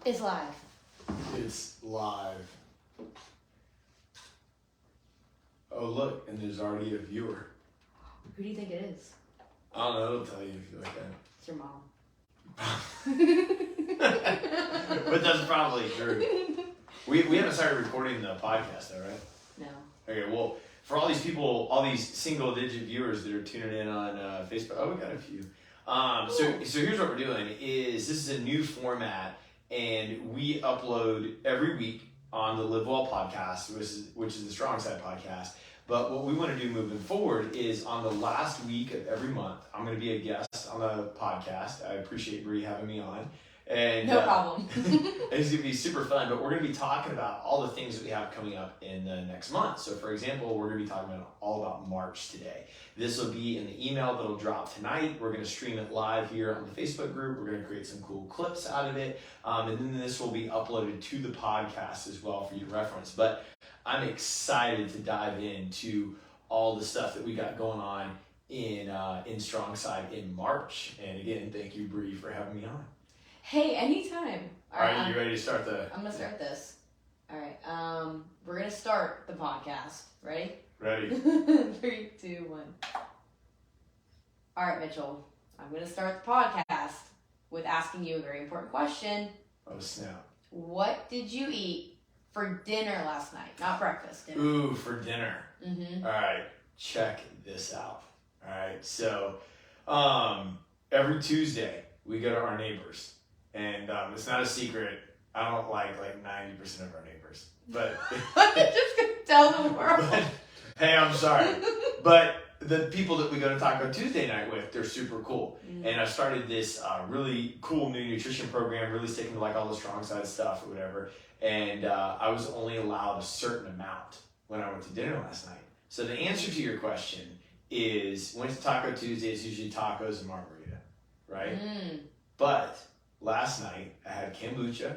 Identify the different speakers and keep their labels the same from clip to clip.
Speaker 1: It's live.
Speaker 2: It's live. Oh, look, and there's already a viewer.
Speaker 1: Who do you think it is?
Speaker 2: I don't know, it'll tell you if you like that.
Speaker 1: It's your mom.
Speaker 2: But that's probably true. We haven't started recording the podcast though, right?
Speaker 1: No.
Speaker 2: Okay, well, for all these people, all these single-digit viewers that are tuning in on Facebook, oh, we got a few. So here's what we're doing: is this is a new format, and we upload every week on the Live Well podcast, which is the STRONGSIDE podcast. But what we want to do moving forward is on the last week of every month, I'm going to be a guest on the podcast. I appreciate Bree having me on. And,
Speaker 1: no problem.
Speaker 2: It's going to be super fun, but we're going to be talking about all the things that we have coming up in the next month. So for example, we're going to be talking about all about March today. This will be in the email that'll drop tonight. We're going to stream it live here on the Facebook group. We're going to create some cool clips out of it. And then this will be uploaded to the podcast as well for you to reference. But I'm excited to dive into all the stuff that we got going on in STRONGSIDE in March. And again, thank you, Bree, for having me on.
Speaker 1: Hey, anytime.
Speaker 2: All right, you ready to start
Speaker 1: I'm going to start this. All right. We're going to start the podcast. Ready?
Speaker 2: Ready.
Speaker 1: 3, 2, 1. All right, Mitchell. I'm going to start the podcast with asking you a very important question.
Speaker 2: Oh, snap.
Speaker 1: What did you eat for dinner last night? Not breakfast, dinner.
Speaker 2: Ooh, for dinner.
Speaker 1: Mm-hmm.
Speaker 2: All right, check this out. All right, so every Tuesday we go to our neighbors. And it's not a secret. I don't like 90% of our neighbors, but
Speaker 1: I'm just gonna tell the world.
Speaker 2: But, hey, I'm sorry, but the people that we go to Taco Tuesday night with, they're super cool. And I started this really cool new nutrition program, really sticking to all the STRONGSIDE stuff or whatever. And I was only allowed a certain amount when I went to dinner last night. So the answer to your question is, went to Taco Tuesday. It's usually tacos and margarita, right? But last night, I had kombucha,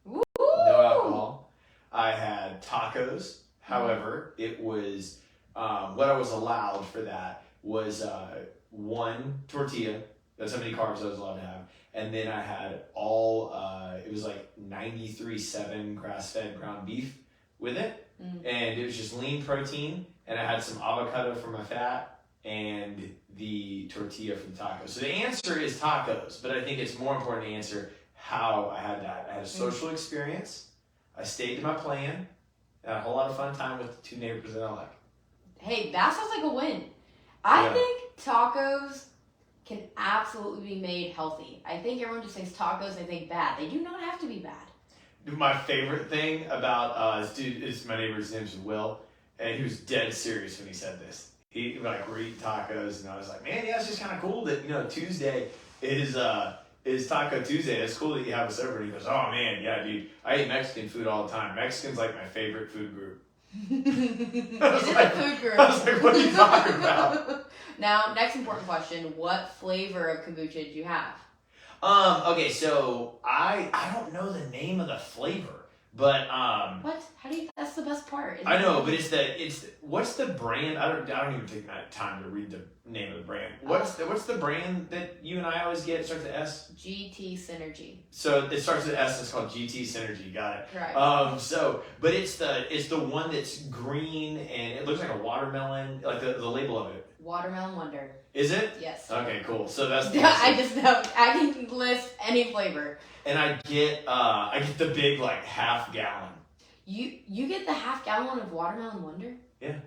Speaker 1: Woo!
Speaker 2: no alcohol. I had tacos. However, it was, what I was allowed for that was one tortilla. That's how many carbs I was allowed to have. And then I had it was 93.7 grass-fed ground beef with it. And it was just lean protein. And I had some avocado for my fat and the tortilla for the tacos. So the answer is tacos, but I think it's more important to answer how I had that. I had a social experience. I stayed to my plan. I had a whole lot of fun time with the two neighbors that I like.
Speaker 1: Hey, that sounds like a win. I think tacos can absolutely be made healthy. I think everyone just thinks tacos, they think bad. They do not have to be bad.
Speaker 2: My favorite thing about this dude is my neighbor's name is Will, and he was dead serious when he said this. We're eating tacos, and I was like, man, yeah, it's just kind of cool that, Tuesday is Taco Tuesday. It's cool that you have us over. And he goes, oh, man, yeah, dude, I eat Mexican food all the time. Mexican's my favorite food group.
Speaker 1: It is a food group.
Speaker 2: I was like, what are you talking about?
Speaker 1: Now, next important question, what flavor of kombucha did you have?
Speaker 2: Okay, so I don't know the name of the flavor. But
Speaker 1: what? How do you? That's the best part.
Speaker 2: I know, but it's what's the brand? I don't even take my time to read the name of the brand. What's the brand that you and I always get? It starts with S.
Speaker 1: GT Synergy.
Speaker 2: So it starts with S. It's called GT Synergy. Got it.
Speaker 1: Correct.
Speaker 2: But it's the one that's green and it looks like a watermelon. Like the label of it.
Speaker 1: Watermelon Wonder.
Speaker 2: Is it?
Speaker 1: Yes.
Speaker 2: Okay, cool. So that's the
Speaker 1: I just know. I can list any flavor.
Speaker 2: And I get the big half gallon.
Speaker 1: You get the half gallon of Watermelon Wonder?
Speaker 2: Yeah.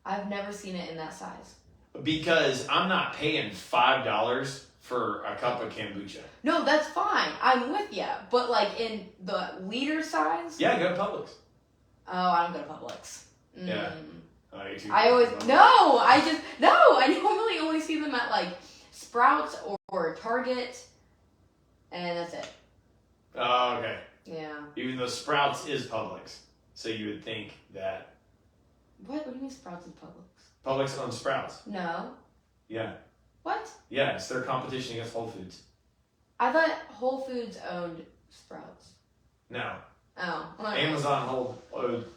Speaker 1: I've never seen it in that size.
Speaker 2: Because I'm not paying $5 for a cup of kombucha.
Speaker 1: No, that's fine. I'm with you. But in the liter size?
Speaker 2: Yeah, go to Publix.
Speaker 1: Oh, I don't go to Publix.
Speaker 2: Yeah.
Speaker 1: I normally only see them at Sprouts or Target, and that's it.
Speaker 2: Oh, okay.
Speaker 1: Yeah.
Speaker 2: Even though Sprouts is Publix, so you would think that.
Speaker 1: What do you mean Sprouts is Publix?
Speaker 2: Publix owns Sprouts.
Speaker 1: No.
Speaker 2: Yeah.
Speaker 1: What?
Speaker 2: Yeah, it's their competition against Whole Foods.
Speaker 1: I thought Whole Foods owned Sprouts.
Speaker 2: No.
Speaker 1: Oh.
Speaker 2: Amazon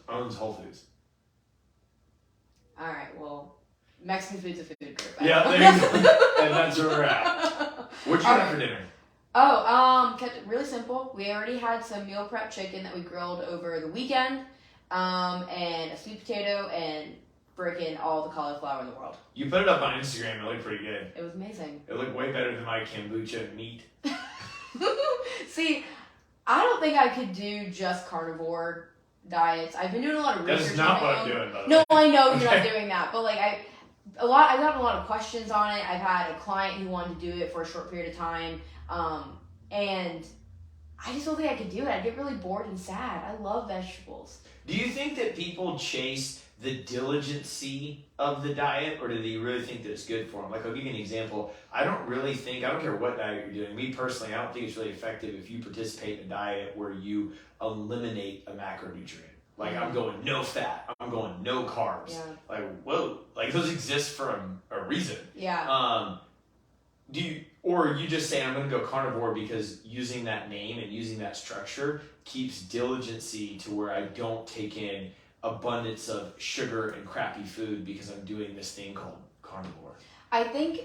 Speaker 2: owns Whole Foods.
Speaker 1: All right. Well, Mexican food's a food group.
Speaker 2: Yeah, there you go. And that's where we're at. What'd you have for dinner?
Speaker 1: Kept it really simple. We already had some meal prep chicken that we grilled over the weekend, and a sweet potato and freaking all the cauliflower in the world.
Speaker 2: You put it up on Instagram. It looked pretty good.
Speaker 1: It was amazing.
Speaker 2: It looked way better than my kombucha meat.
Speaker 1: See, I don't think I could do just carnivore diets. I've been doing a lot of research.
Speaker 2: That's not what I'm doing, by the way.
Speaker 1: No, I know you're not doing that, but like I got a lot of questions on it. I've had a client who wanted to do it for a short period of time, and I just don't think I could do it. I'd get really bored and sad. I love vegetables.
Speaker 2: Do you think that people chase the diligency of the diet, or do they really think that it's good for them? Like, I'll give you an example. I don't care what diet you're doing. Me personally, I don't think it's really effective if you participate in a diet where you eliminate a macronutrient. Like, I'm going no fat. I'm going no carbs.
Speaker 1: Yeah.
Speaker 2: Like, whoa. Like, those exist for a reason.
Speaker 1: Yeah.
Speaker 2: Or you just say, I'm going to go carnivore because using that name and using that structure keeps diligency to where I don't take in abundance of sugar and crappy food because I'm doing this thing called carnivore.
Speaker 1: I think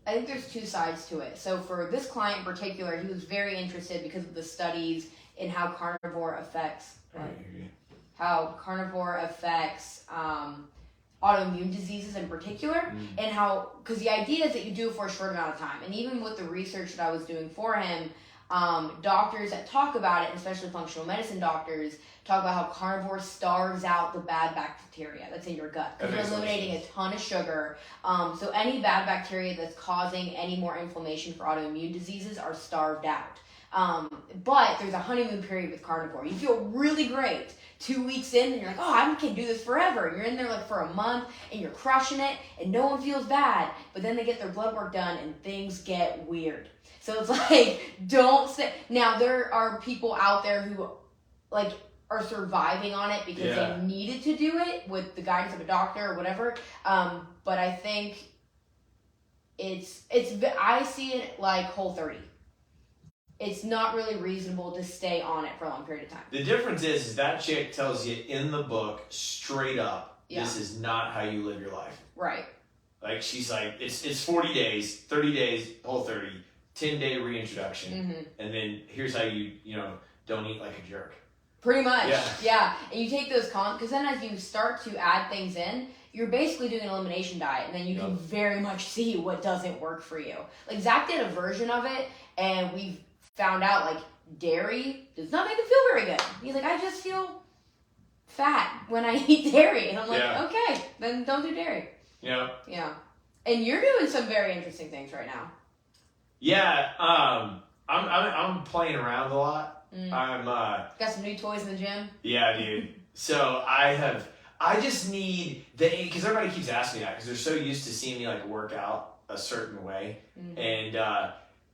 Speaker 1: there's two sides to it. So for this client in particular, he was very interested because of the studies in how carnivore affects autoimmune diseases in particular, and how, because the idea is that you do it for a short amount of time. And even with the research that I was doing for him, doctors that talk about it, especially functional medicine doctors, talk about how carnivore starves out the bad bacteria that's in your gut, because you're eliminating a ton of sugar. So any bad bacteria that's causing any more inflammation for autoimmune diseases are starved out. But there's a honeymoon period with carnivore. You feel really great 2 weeks in, and you're like, oh, I can do this forever. And you're in there like for a month, and you're crushing it, and no one feels bad. But then they get their blood work done, and things get weird. So it's like, don't say. Now, there are people out there who like are surviving on it because they needed to do it with the guidance of a doctor or whatever. But I think I see it like Whole30. It's not really reasonable to stay on it for a long period of time.
Speaker 2: The difference is that chick tells you in the book straight up, this is not how you live your life.
Speaker 1: Right.
Speaker 2: Like, she's like, it's 40 days, 30 days, Whole30, 10-day reintroduction, and then here's how you don't eat like a jerk.
Speaker 1: Pretty much, yeah. And you take those because then as you start to add things in, you're basically doing an elimination diet, and then you can very much see what doesn't work for you. Like, Zach did a version of it, and we've found out, like, dairy does not make him feel very good. He's like, I just feel fat when I eat dairy. And I'm like, okay, then don't do dairy. Yeah. Yeah. And you're doing some very interesting things right now.
Speaker 2: Yeah, I'm playing around a lot.
Speaker 1: Got some new toys in the gym?
Speaker 2: Yeah, dude. So I just need because everybody keeps asking me that because they're so used to seeing me like work out a certain way.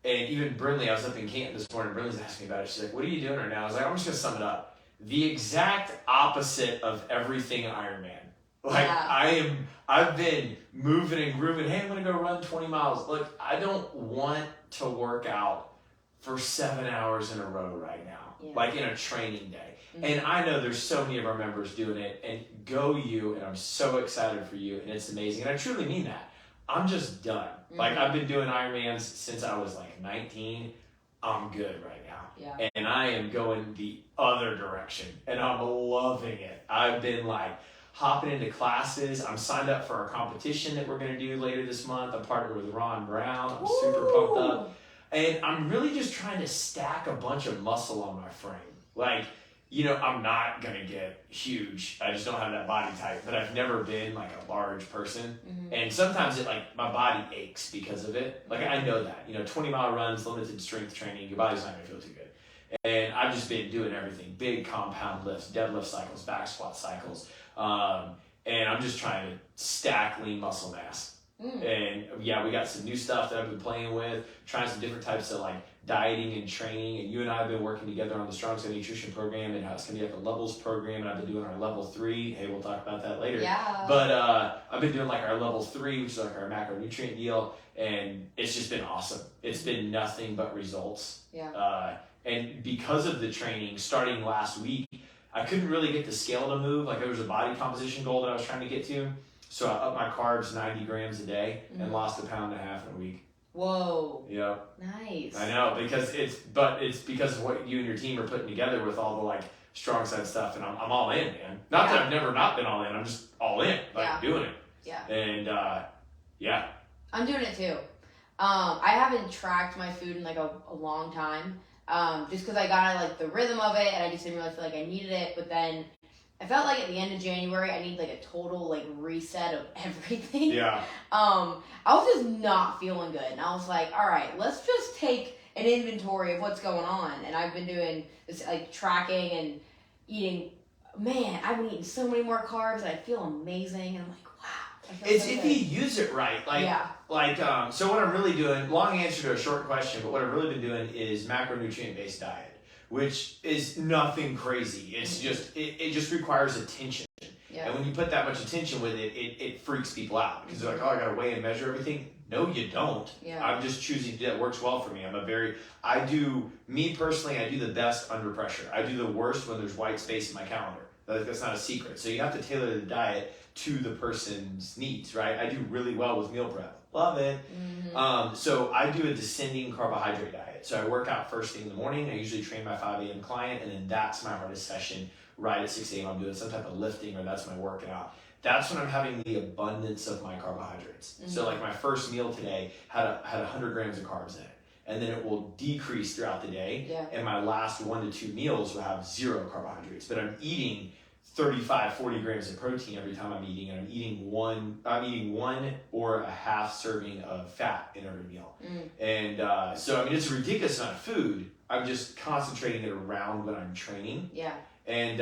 Speaker 2: And even Brinley, I was up in Canton this morning, Brinley's asking me about it. She's like, what are you doing right now? I was like, I'm just going to sum it up. The exact opposite of everything Iron Man. Like, I've been moving and grooving. Hey, I'm going to go run 20 miles. Look, I don't want to work out for 7 hours in a row right now, like in a training day. And I know there's so many of our members doing it, and go you, and I'm so excited for you, and it's amazing. And I truly mean that. I'm just done. Like, I've been doing Ironmans since I was like 19. I'm good right now. Yeah. And I am going the other direction, and I'm loving it. I've been like hopping into classes. I'm signed up for our competition that we're going to do later this month. I'm partnered with Ron Brown. I'm super pumped up. And I'm really just trying to stack a bunch of muscle on my frame. Like, I'm not going to get huge. I just don't have that body type. But I've never been like a large person. And sometimes my body aches because of it. Like, I know that. 20-mile runs, limited strength training, your body's not going to feel too good. And I've just been doing everything. Big compound lifts, deadlift cycles, back squat cycles. And I'm just trying to stack lean muscle mass. And we got some new stuff that I've been playing with, trying some different types of like dieting and training. And you and I have been working together on the STRONGSIDE nutrition program, and how it's going to be like a levels program. And I've been doing our level 3. Hey, we'll talk about that later. Yeah. But I've been doing like our level 3, which is like our macronutrient deal. And it's just been awesome. It's been nothing but results. Yeah. And because of the training starting last week, I couldn't really get the scale to move. Like, there was a body composition goal that I was trying to get to. So I upped my carbs 90 grams a day and lost 1.5 pounds in a week.
Speaker 1: Whoa.
Speaker 2: Yeah.
Speaker 1: Nice.
Speaker 2: I know, because it's because of what you and your team are putting together with all the like strong side stuff, and I'm all in, man. Not that I've never not been all in. I'm just all in, like doing it.
Speaker 1: Yeah.
Speaker 2: And yeah.
Speaker 1: I'm doing it too. I haven't tracked my food in like a long time. Just because I got like the rhythm of it, and I just didn't really feel like I needed it. But then I felt like at the end of January, I need like a total like reset of everything.
Speaker 2: Yeah.
Speaker 1: I was just not feeling good, and I was like, all right, let's just take an inventory of what's going on. And I've been doing this like tracking and eating. Man, I've been eating so many more carbs, and I feel amazing. And I'm like, wow.
Speaker 2: It's if you use it right, so what I'm really doing, long answer to a short question, but what I've really been doing is macronutrient based diet, which is nothing crazy. It's just it just requires attention. Yeah. And when you put that much attention with it, it freaks people out because they're like, oh, I gotta weigh and measure everything. No, you don't. Yeah. I'm just choosing to do that. It works well for me. Me personally, I do the best under pressure. I do the worst when there's white space in my calendar. That's not a secret. So you have to tailor the diet to the person's needs, right? I do really well with meal prep. Love it. Mm-hmm. So I do a descending carbohydrate diet. So I work out first thing in the morning. I usually train my 5 a.m. client, and then that's my hardest session. Right at 6 a.m. I'm doing some type of lifting, or that's my workout. That's when I'm having the abundance of my carbohydrates. Mm-hmm. So like my first meal today had 100 grams of carbs in it. And then it will decrease throughout the day. Yeah. And my last 1 to 2 meals will have 0 carbohydrates. But I'm eating 35, 40 grams of protein every time I'm eating, and I'm eating one or a half serving of fat in every meal. And so I mean, it's a ridiculous amount of food. I'm just concentrating it around when I'm training. Yeah. And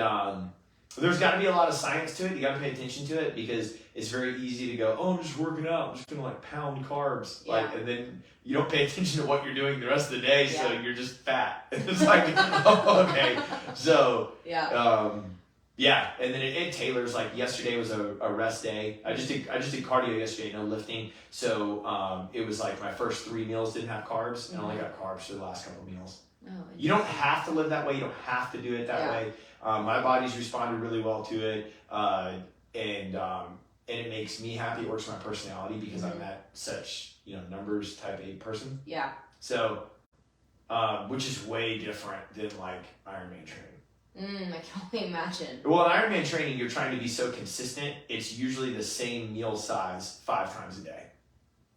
Speaker 2: there's got to be a lot of science to it. You got to pay attention to it because it's very easy to go, oh, I'm just working out. I'm just gonna like pound carbs, and then you don't pay attention to what you're doing the rest of the day, so you're just fat. It's like, oh, okay. So yeah, and then it tailors. Like yesterday was a rest day. I just did cardio yesterday, no lifting. So it was like my first 3 meals didn't have carbs, and I only got carbs for the last couple of meals. Oh, you don't have to live that way. You don't have to do it that way. My body's responded really well to it, and it makes me happy. It works for my personality because I'm that such numbers type A person. Yeah. So, which is way different than like Ironman training. I can only imagine. Well, in Ironman training, you're trying to be so consistent. It's usually the same meal size 5 times a day.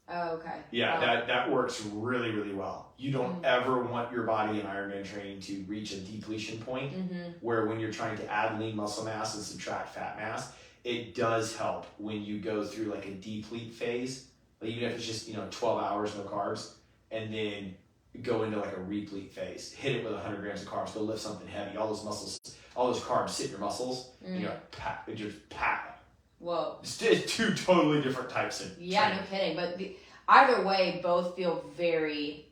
Speaker 2: Oh, okay. Yeah, that works really, really well. You don't ever want your body in Ironman training to reach a depletion point where when you're trying to add lean muscle mass and subtract fat mass, it does help when you go through like a deplete phase, like even if it's just 12 hours no carbs, and then go into like a replete phase. Hit it with 100 grams of carbs. Go lift something heavy. All those muscles, all those carbs sit in your muscles. And you're just pack. Whoa. It's 2 totally different types of training. No kidding. But either way, both feel very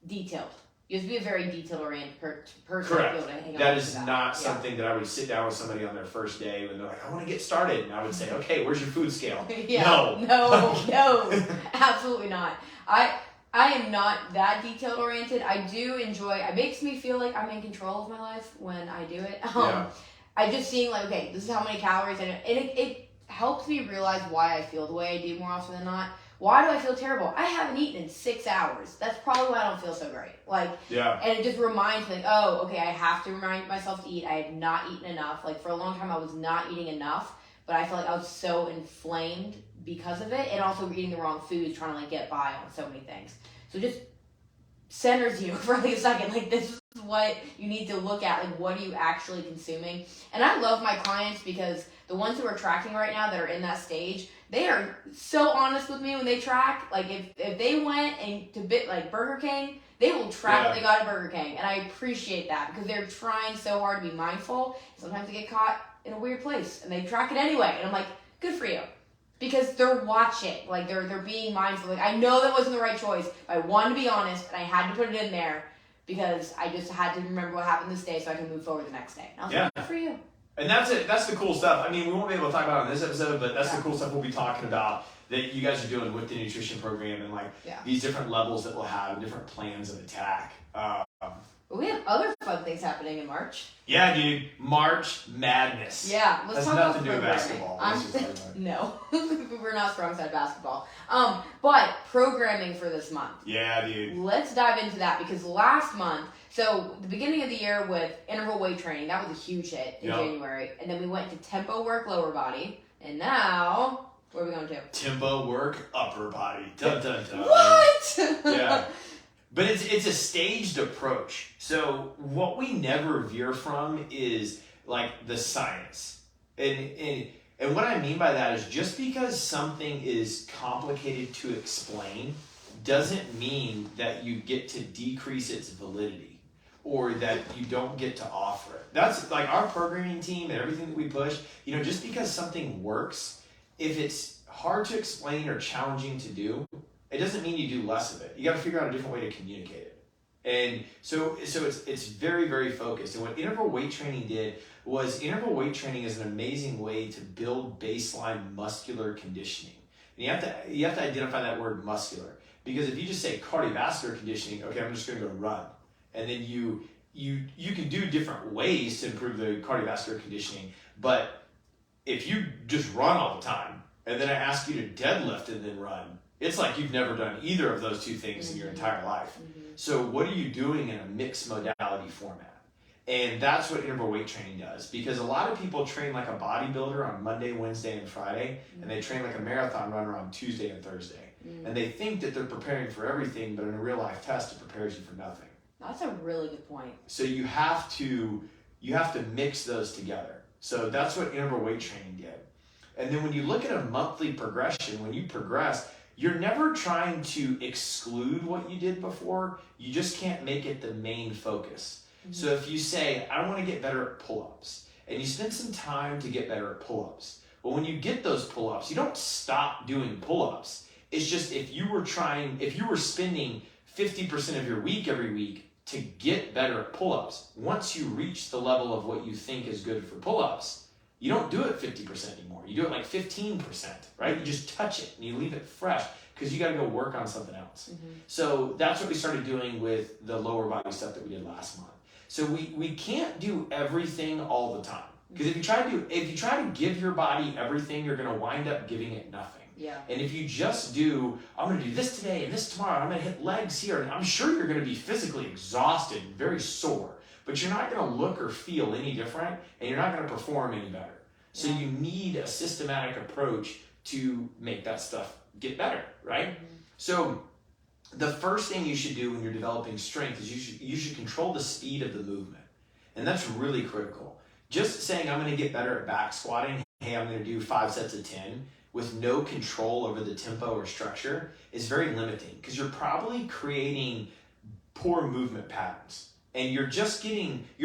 Speaker 2: detailed. You have to be a very detail-oriented person to be able to hang on. That is not something that I would sit down with somebody on their first day when they're like, I want to get started. And I would say, okay, where's your food scale? No, absolutely not. I am not that detail-oriented. I do enjoy, it makes me feel like I'm in control of my life when I do it. I just seeing like, okay, this is how many calories, and it helps me realize why I feel the way I do more often than not. Why do I feel terrible? I haven't eaten in 6 hours. That's probably why I don't feel so great. And it just reminds me, like, oh, okay, I have to remind myself to eat. I have not eaten enough. Like, for a long time, I was not eating enough, but I felt like I was so inflamed because of it, and also eating the wrong foods, trying to, like, get by on so many things. So it just centers you for, like, a second. Like, this is what you need to look at. Like, what are you actually consuming? And I love my clients because the ones who are tracking right now that are in that stage, they are so honest with me when they track. Like, if they went and to like Burger King, they will track what they got at Burger King. And I appreciate that because they're trying so hard to be mindful. Sometimes they get caught in a weird place and they track it anyway. And I'm like, good for you. Because they're watching. Like, they're being mindful. Like, I know that wasn't the right choice, but I wanted to be honest and I had to put it in there because I just had to remember what happened this day so I can move forward the next day. And I was like, good for you. And that's it. That's the cool stuff. I mean, we won't be able to talk about it on this episode, but that's the cool stuff we'll be talking about that you guys are doing with the nutrition program and like these different levels that we'll have, different plans of attack.
Speaker 1: But we have other fun things happening in March.
Speaker 2: Yeah, dude. March Madness.
Speaker 1: Yeah, let's talk about
Speaker 2: nothing to do with basketball.
Speaker 1: No, we're not STRONGSIDE basketball. But programming for this month.
Speaker 2: Yeah, dude.
Speaker 1: Let's dive into that because last month, so the beginning of the year with interval weight training, that was a huge hit in January. And then we went to tempo work lower body. And now, where are we going to?
Speaker 2: Tempo work upper body. Dun, dun, dun.
Speaker 1: What?
Speaker 2: Yeah. But it's a staged approach. So what we never veer from is like the science. And what I mean by that is just because something is complicated to explain doesn't mean that you get to decrease its validity or that you don't get to offer it. That's like our programming team and everything that we push, just because something works, if it's hard to explain or challenging to do, it doesn't mean you do less of it. You got to figure out a different way to communicate it. And so it's very, very focused. And what interval weight training did was interval weight training is an amazing way to build baseline muscular conditioning. And you have to identify that word muscular, because if you just say cardiovascular conditioning, okay, I'm just going to go run. And then you can do different ways to improve the cardiovascular conditioning, but if you just run all the time and then I ask you to deadlift and then run, it's like you've never done either of those two things in your entire life. So what are you doing in a mixed modality format? And that's what interval weight training does, because a lot of people train like a bodybuilder on Monday, Wednesday, and Friday, and they train like a marathon runner on Tuesday and Thursday. And they think that they're preparing for everything, but in a real life test, it prepares you for nothing.
Speaker 1: That's a really good point.
Speaker 2: So you have to mix those together. So that's what interval weight training did. And then when you look at a monthly progression, when you progress, you're never trying to exclude what you did before. You just can't make it the main focus. So if you say, I want to get better at pull-ups, and you spend some time to get better at pull-ups, well, when you get those pull-ups, you don't stop doing pull-ups. It's just if you were spending 50% of your week every week to get better at pull-ups, once you reach the level of what you think is good for pull-ups, you don't do it 50% anymore. You do it like 15%, right? You just touch it and you leave it fresh because you got to go work on something else. So that's what we started doing with the lower body stuff that we did last month. So we can't do everything all the time, because if you try to give your body everything, you're going to wind up giving it nothing.
Speaker 1: Yeah.
Speaker 2: And if you just do, I'm going to do this today and this tomorrow, I'm going to hit legs here, and I'm sure you're going to be physically exhausted and very sore, but you're not going to look or feel any different, and you're not going to perform any better. So you need a systematic approach to make that stuff get better, right? So the first thing you should do when you're developing strength is you should control the speed of the movement. And that's really critical. Just saying I'm going to get better at back squatting, hey, I'm going to do 5 sets of 10 with no control over the tempo or structure is very limiting, because you're probably creating poor movement patterns. And you're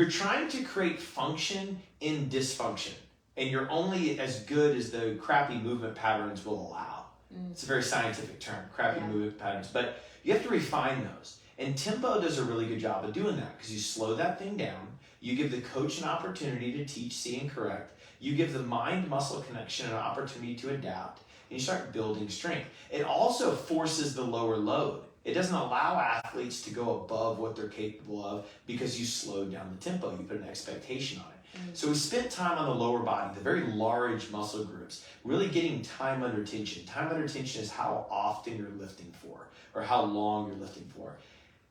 Speaker 2: trying to create function in dysfunction. And you're only as good as the crappy movement patterns will allow. It's a very scientific term, crappy movement patterns. But you have to refine those. And tempo does a really good job of doing that, because you slow that thing down. You give the coach an opportunity to teach, see, and correct. You give the mind-muscle connection an opportunity to adapt. And you start building strength. It also forces the lower load. It doesn't allow athletes to go above what they're capable of because you slowed down the tempo. You put an expectation on it. So we spent time on the lower body, the very large muscle groups, really getting time under tension. Time under tension is how often you're lifting for, or how long you're lifting for.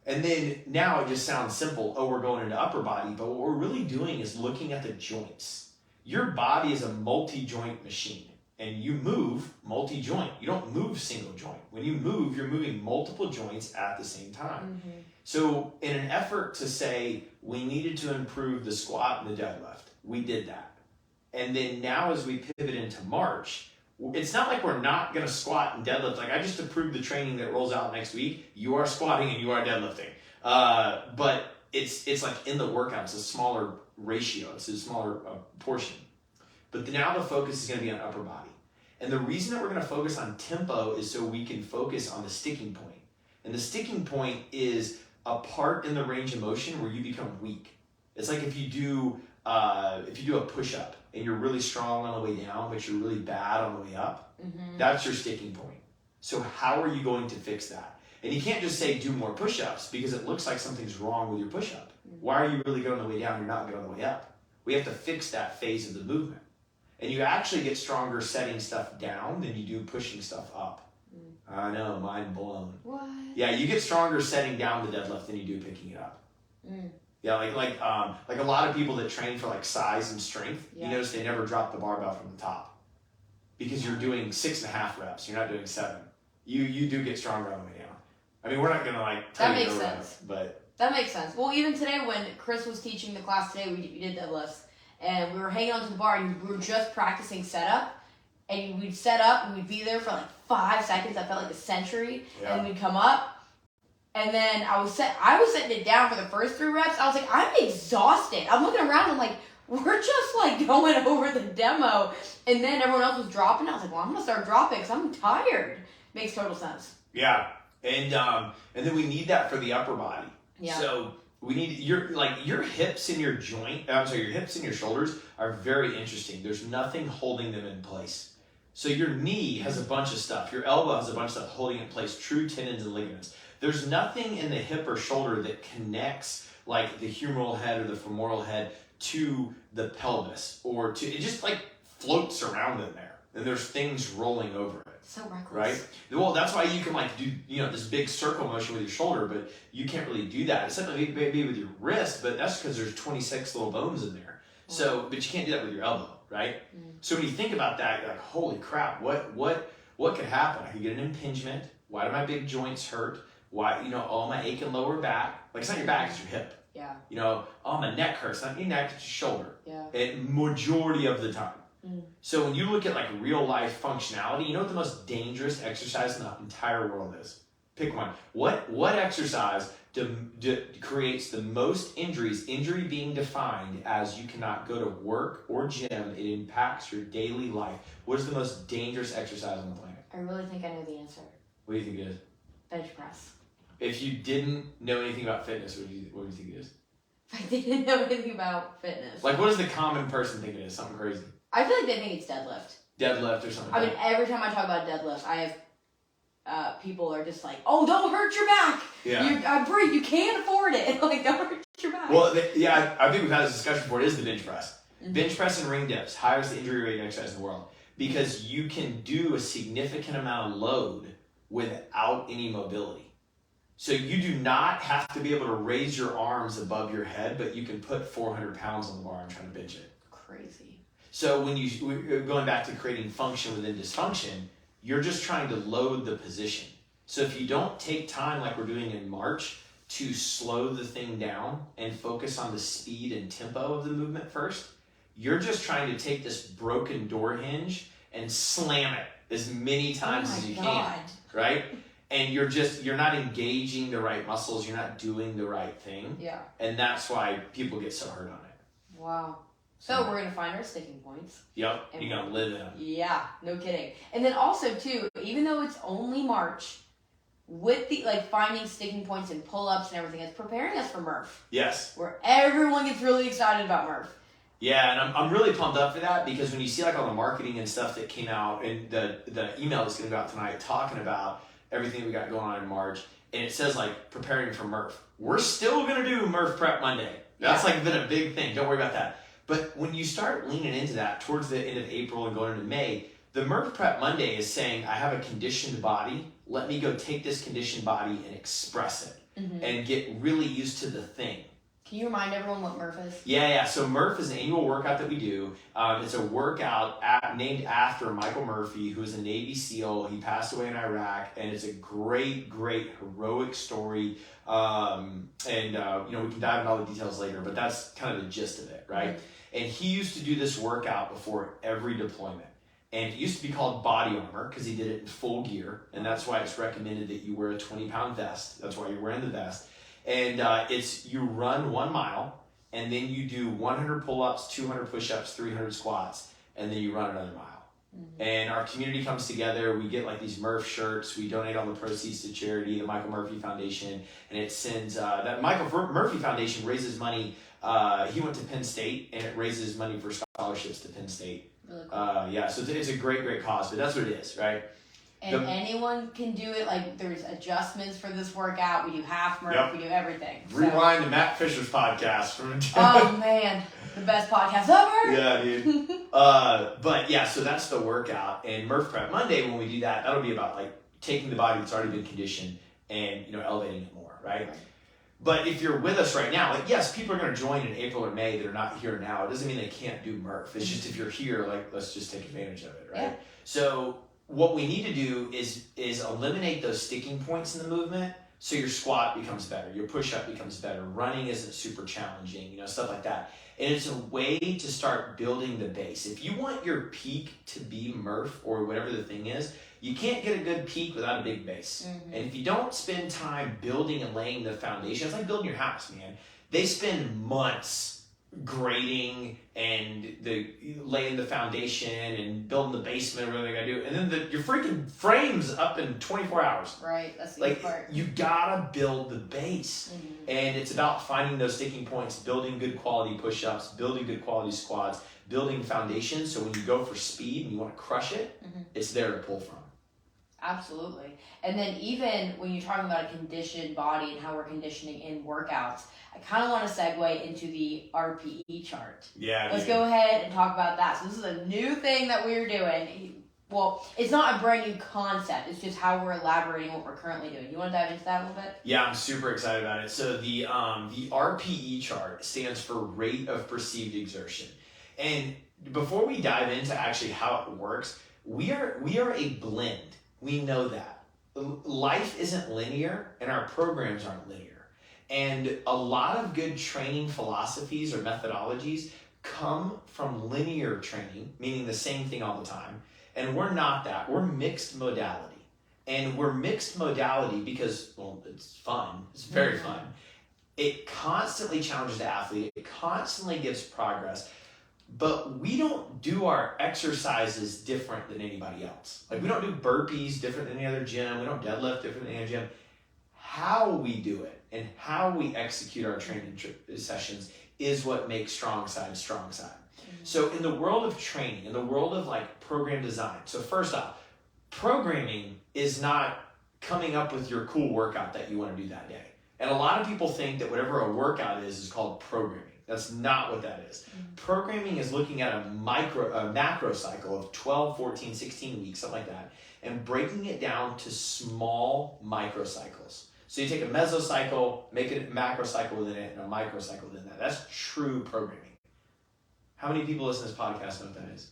Speaker 2: And then now it just sounds simple. Oh, we're going into upper body. But what we're really doing is looking at the joints. Your body is a multi-joint machine, and you move multi-joint. You don't move single joint. When you move, you're moving multiple joints at the same time. So in an effort to say we needed to improve the squat and the deadlift, we did that. And then now as we pivot into March, it's not like we're not going to squat and deadlift. Like I just approved the training that rolls out next week. You are squatting and you are deadlifting. But it's like in the workout, it's a smaller ratio. It's a smaller portion. But now the focus is going to be on upper body. And the reason that we're going to focus on tempo is so we can focus on the sticking point. And the sticking point is a part in the range of motion where you become weak. It's like if you do a push-up and you're really strong on the way down, but you're really bad on the way up, that's your sticking point. So how are you going to fix that? And you can't just say do more push-ups because it looks like something's wrong with your push-up. Why are you really good on the way down? You're not good on the way up. We have to fix that phase of the movement. And you actually get stronger setting stuff down than you do pushing stuff up. I know, mind blown.
Speaker 1: What?
Speaker 2: Yeah, you get stronger setting down the deadlift than you do picking it up. Yeah, like a lot of people that train for like size and strength, you notice they never drop the barbell from the top because you're doing 6.5 reps. You're not doing 7. You do get stronger on the way down. I mean, we're not gonna like tell
Speaker 1: that
Speaker 2: you
Speaker 1: makes
Speaker 2: to
Speaker 1: sense,
Speaker 2: rep, but
Speaker 1: that makes sense. Well, even today when Chris was teaching the class today, we did deadlifts and we were hanging onto the bar and we were just practicing setup. And we'd set up and we'd be there for like 5 seconds. That felt like a century.
Speaker 2: Yeah.
Speaker 1: And we'd come up. And then I was setting it down for the first 3 reps. I was like, I'm exhausted. I'm looking around. I'm like, we're just like going over the demo. And then everyone else was dropping. I was like, well, I'm going to start dropping because I'm tired. Makes total sense.
Speaker 2: yeah. And then we need that for the upper body.
Speaker 1: Yeah.
Speaker 2: So we need your hips and your your hips and your shoulders are very interesting. There's nothing holding them in place. So your knee has a bunch of stuff. Your elbow has a bunch of stuff holding it in place, true tendons and ligaments. There's nothing in the hip or shoulder that connects like the humeral head or the femoral head to the pelvis or to, it just like floats around in there. And there's things rolling over it.
Speaker 1: So reckless.
Speaker 2: Right? Well, that's why you can like do, this big circle motion with your shoulder, but you can't really do that. Except maybe with your wrist, but that's because there's 26 little bones in there. So, but you can't do that with your elbow, right? So when you think about that, you're like, holy crap, what could happen? I could get an impingement. Why do my big joints hurt? Why, my aching lower back. Like, it's not your back, it's your hip.
Speaker 1: Yeah.
Speaker 2: Oh, my neck hurts. Not your neck, it's your shoulder.
Speaker 1: Yeah.
Speaker 2: Majority of the time. So when you look at like real life functionality, you know what the most dangerous exercise in the entire world is? Pick one. What exercise creates the most injuries? Injury being defined as you cannot go to work or gym. It impacts your daily life. What is the most dangerous exercise on the planet?
Speaker 1: I really think I know the answer.
Speaker 2: What do you think it is?
Speaker 1: Bench press.
Speaker 2: If you didn't know anything about fitness, what do you think it is?
Speaker 1: If I didn't know anything about fitness.
Speaker 2: Like, what does the common person think it is? Something crazy.
Speaker 1: I feel like they think it's deadlift.
Speaker 2: Deadlift or something.
Speaker 1: I mean, every time I talk about deadlift, I have people are just like, "Oh, don't hurt your back.
Speaker 2: Yeah.
Speaker 1: Breathe. You can't afford it. Like, don't hurt your back."
Speaker 2: Well, I think we've had this discussion before. It is the bench press. Bench press and ring dips, highest injury rate exercise in the world, because you can do a significant amount of load without any mobility. So you do not have to be able to raise your arms above your head, but you can put 400 pounds on the bar and try to bench it.
Speaker 1: Crazy.
Speaker 2: So when going back to creating function within dysfunction, you're just trying to load the position. So if you don't take time like we're doing in March to slow the thing down and focus on the speed and tempo of the movement first, you're just trying to take this broken door hinge and slam it as many times as you can, right? And you're not engaging the right muscles, you're not doing the right thing.
Speaker 1: Yeah.
Speaker 2: And that's why people get so hurt on it.
Speaker 1: Wow. So we're going to find our sticking points.
Speaker 2: Yep, you're going to live in them.
Speaker 1: Yeah, no kidding. And then also, too, even though it's only March, with the finding sticking points and pull-ups and everything, it's preparing us for Murph.
Speaker 2: Yes.
Speaker 1: Where everyone gets really excited about Murph.
Speaker 2: Yeah, and I'm really pumped up for that because when you see like all the marketing and stuff that came out and the email that's going to go out tonight talking about everything we got going on in March, and it says like preparing for Murph. We're still going to do Murph Prep Monday. That's like been a big thing. Don't worry about that. But when you start leaning into that towards the end of April and going into May, the Murph Prep Monday is saying, I have a conditioned body. Let me go take this conditioned body and express it and get really used to the thing.
Speaker 1: Can you remind everyone what Murph is? Yeah.
Speaker 2: So Murph is an annual workout that we do. It's a workout named after Michael Murphy, who is a Navy SEAL. He passed away in Iraq, and it's a great, great heroic story. We can dive into all the details later, but that's kind of the gist of it, right? And he used to do this workout before every deployment. And it used to be called body armor because he did it in full gear. And that's why it's recommended that you wear a 20-pound vest. That's why you're wearing the vest. And you run 1 mile, and then you do 100 pull-ups, 200 push-ups, 300 squats, and then you run another mile. And our community comes together. We get like these Murph shirts. We donate all the proceeds to charity, the Michael Murphy Foundation, and it sends that Michael Murphy Foundation raises money. He went to Penn State, and it raises money for scholarships to Penn State. Really cool. So it's a great, great cause, but that's what it is, right?
Speaker 1: And anyone can do it. Like, there's adjustments for this workout. We do half Murph. We do everything.
Speaker 2: Rewind to Matt Fisher's podcast.
Speaker 1: Oh, man. The best podcast ever.
Speaker 2: Yeah, dude. But yeah, so that's the workout. And Murph Prep Monday, when we do that, that'll be about like taking the body that's already been conditioned and, elevating it more, right? But if you're with us right now, like, yes, people are going to join in April or May that are not here now. It doesn't mean they can't do Murph. It's just if you're here, like, let's just take advantage of it, right?
Speaker 1: Yeah.
Speaker 2: So what we need to do is eliminate those sticking points in the movement so your squat becomes better, your push-up becomes better, running isn't super challenging, stuff like that. And it's a way to start building the base. If you want your peak to be Murph or whatever the thing is, you can't get a good peak without a big base. Mm-hmm. And if you don't spend time building and laying the foundation, it's like building your house, man. They spend months grading and laying the foundation and building the basement, whatever they gotta do, and then your freaking frame's up in 24 hours.
Speaker 1: Right, that's the
Speaker 2: like
Speaker 1: part.
Speaker 2: You gotta build the base, and it's about finding those sticking points, building good quality push-ups, building good quality squats, building foundation. So when you go for speed and you want to crush it, it's there to pull from.
Speaker 1: Absolutely. And then even when you're talking about a conditioned body and how we're conditioning in workouts, I kind of want to segue into the RPE chart.
Speaker 2: Yeah.
Speaker 1: Let's go ahead and talk about that. So this is a new thing that we're doing. Well, it's not a brand new concept. It's just how we're elaborating what we're currently doing. You want to dive into that a little bit?
Speaker 2: Yeah, I'm super excited about it. So the RPE chart stands for rate of perceived exertion. And before we dive into actually how it works, we are a blend. We know that. Life isn't linear, and our programs aren't linear. And a lot of good training philosophies or methodologies come from linear training, meaning the same thing all the time. And we're not that. We're mixed modality. And we're mixed modality because, well, it's fun. It's very fun. It constantly challenges the athlete. It constantly gives progress. But we don't do our exercises different than anybody else. Like, we don't do burpees different than any other gym. We don't deadlift different than any other gym. How we do it and how we execute our training sessions is what makes StrongSide StrongSide. So in the world of training, in the world of like program design, so first off, programming is not coming up with your cool workout that you want to do that day. And a lot of people think that whatever a workout is called programming. That's not what that is. Programming is looking at a macro cycle of 12, 14, 16 weeks, something like that, and breaking it down to small microcycles. So you take a mesocycle, make a macro cycle within it, and a microcycle within that. That's true programming. How many people listen to this podcast know what that is?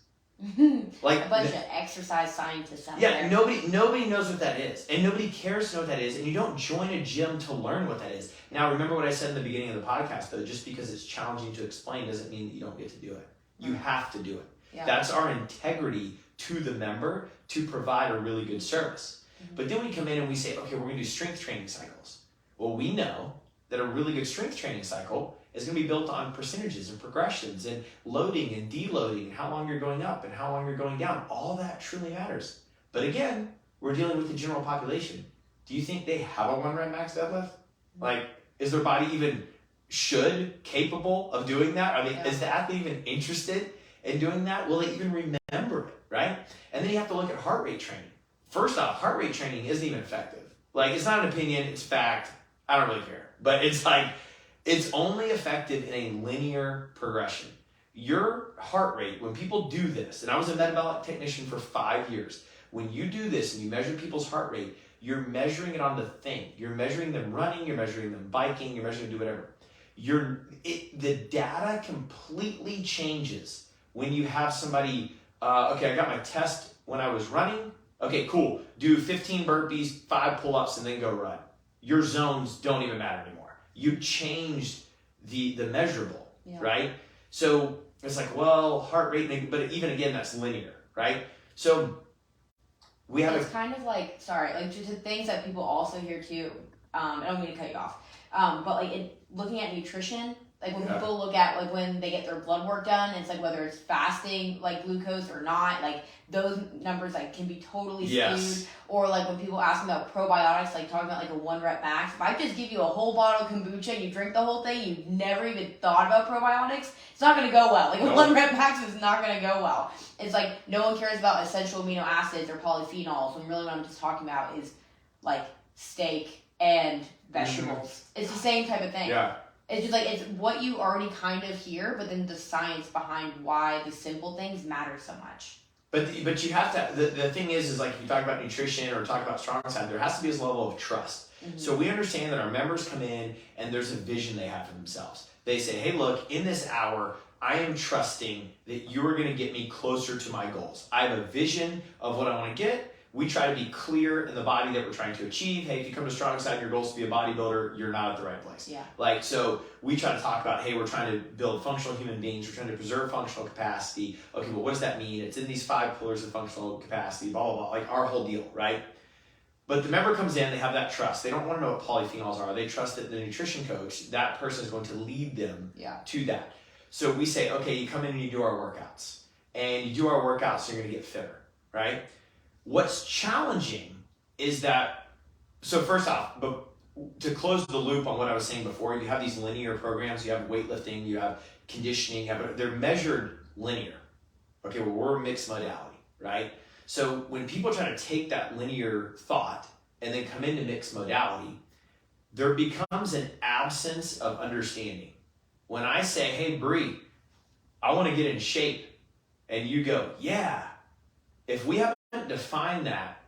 Speaker 1: Like a bunch of exercise scientists out
Speaker 2: there.
Speaker 1: Yeah,
Speaker 2: nobody knows what that is, and nobody cares to know what that is, and you don't join a gym to learn what that is. Now, remember what I said in the beginning of the podcast, though, just because it's challenging to explain doesn't mean that you don't get to do it. You have to do it. Yeah. That's our integrity to the member to provide a really good service. But then we come in and we say, okay, we're going to do strength training cycles. Well, we know that a really good strength training cycle is going to be built on percentages and progressions and loading and deloading and how long you're going up and how long you're going down. All that truly matters. But again, we're dealing with the general population. Do you think they have a 1 rep max deadlift? Like, is their body even capable of doing that? I mean, is the athlete even interested in doing that? Will they even remember it, right? And then you have to look at heart rate training. First off, heart rate training isn't even effective. Like, it's not an opinion, it's fact. I don't really care. But it's like, it's only effective in a linear progression. Your heart rate, when people do this, and I was a metabolic technician for 5 years, when you do this and you measure people's heart rate, you're measuring it on the thing. You're measuring them running, you're measuring them biking, you're measuring them do whatever. The data completely changes when you have somebody, okay, I got my test when I was running. Okay, cool. Do 15 burpees, 5 pull-ups, and then go run. Your zones don't even matter anymore. You changed the measurable, right? So it's like, well, heart rate, maybe, but even again, that's linear, right? So we have
Speaker 1: it's kind of like, like just the things that people also hear too. I don't mean to cut you off, but like looking at nutrition, Like when people look at like when they get their blood work done, it's like whether it's fasting like glucose or not, like those numbers like can be totally skewed. Or like when people ask me about probiotics, like talking about like a 1 rep max. If I just give you a whole bottle of kombucha, you drink the whole thing, you've never even thought about probiotics, it's not gonna go well. Like a 1 rep max is not gonna go well. It's like no one cares about essential amino acids or polyphenols when really what I'm just talking about is like steak and vegetables. It's the same type of thing.
Speaker 2: Yeah.
Speaker 1: It's just like, it's what you already kind of hear, but then the science behind why the simple things matter so much.
Speaker 2: But you have to, the thing is like if you talk about nutrition or talk about StrongSide, there has to be this level of trust. Mm-hmm. So we understand that our members come in and there's a vision they have for themselves. They say, hey, look, in this hour, I am trusting that you're going to get me closer to my goals. I have a vision of what I want to get. We try to be clear in the body that we're trying to achieve. Hey, if you come to StrongSide, your goal is to be a bodybuilder, you're not at the right place.
Speaker 1: Yeah.
Speaker 2: Like, so we try to talk about, hey, we're trying to build functional human beings. We're trying to preserve functional capacity. Okay, well, what does that mean? It's in these 5 pillars of functional capacity, blah, blah, blah, like our whole deal, right? But the member comes in, they have that trust. They don't want to know what polyphenols are. They trust that the nutrition coach, that person is going to lead them to that. So we say, okay, you come in and you do our workouts. And you do our workouts, you're going to get fitter, right? What's challenging is that, so first off, but to close the loop on what I was saying before, you have these linear programs, you have weightlifting, you have conditioning, they're measured linear. Okay, well, we're mixed modality, right? So when people try to take that linear thought and then come into mixed modality, there becomes an absence of understanding. When I say, hey, Bree, I want to get in shape, and you go, yeah, if we haven't defined that,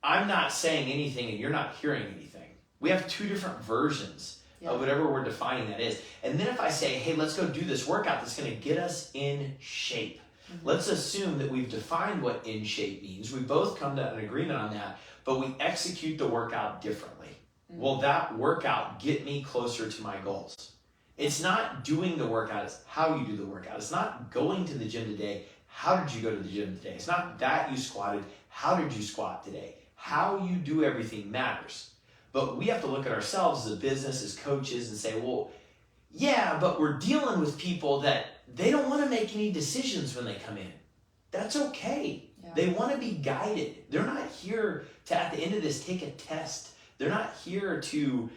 Speaker 2: I'm not saying anything and you're not hearing anything. We have 2 different versions of whatever we're defining that is. And then if I say, hey, let's go do this workout that's going to get us in shape. Let's assume that we've defined what in shape means. We both come to an agreement on that, but we execute the workout differently. Will that workout get me closer to my goals? It's not doing the workout, it's how you do the workout. It's not going to the gym today. How did you go to the gym today? It's not that you squatted. How did you squat today? How you do everything matters. But we have to look at ourselves as a business, as coaches, and say, well, yeah, but we're dealing with people that they don't want to make any decisions when they come in. That's okay. Yeah. They want to be guided. They're not here to, at the end of this, take a test. They're not here to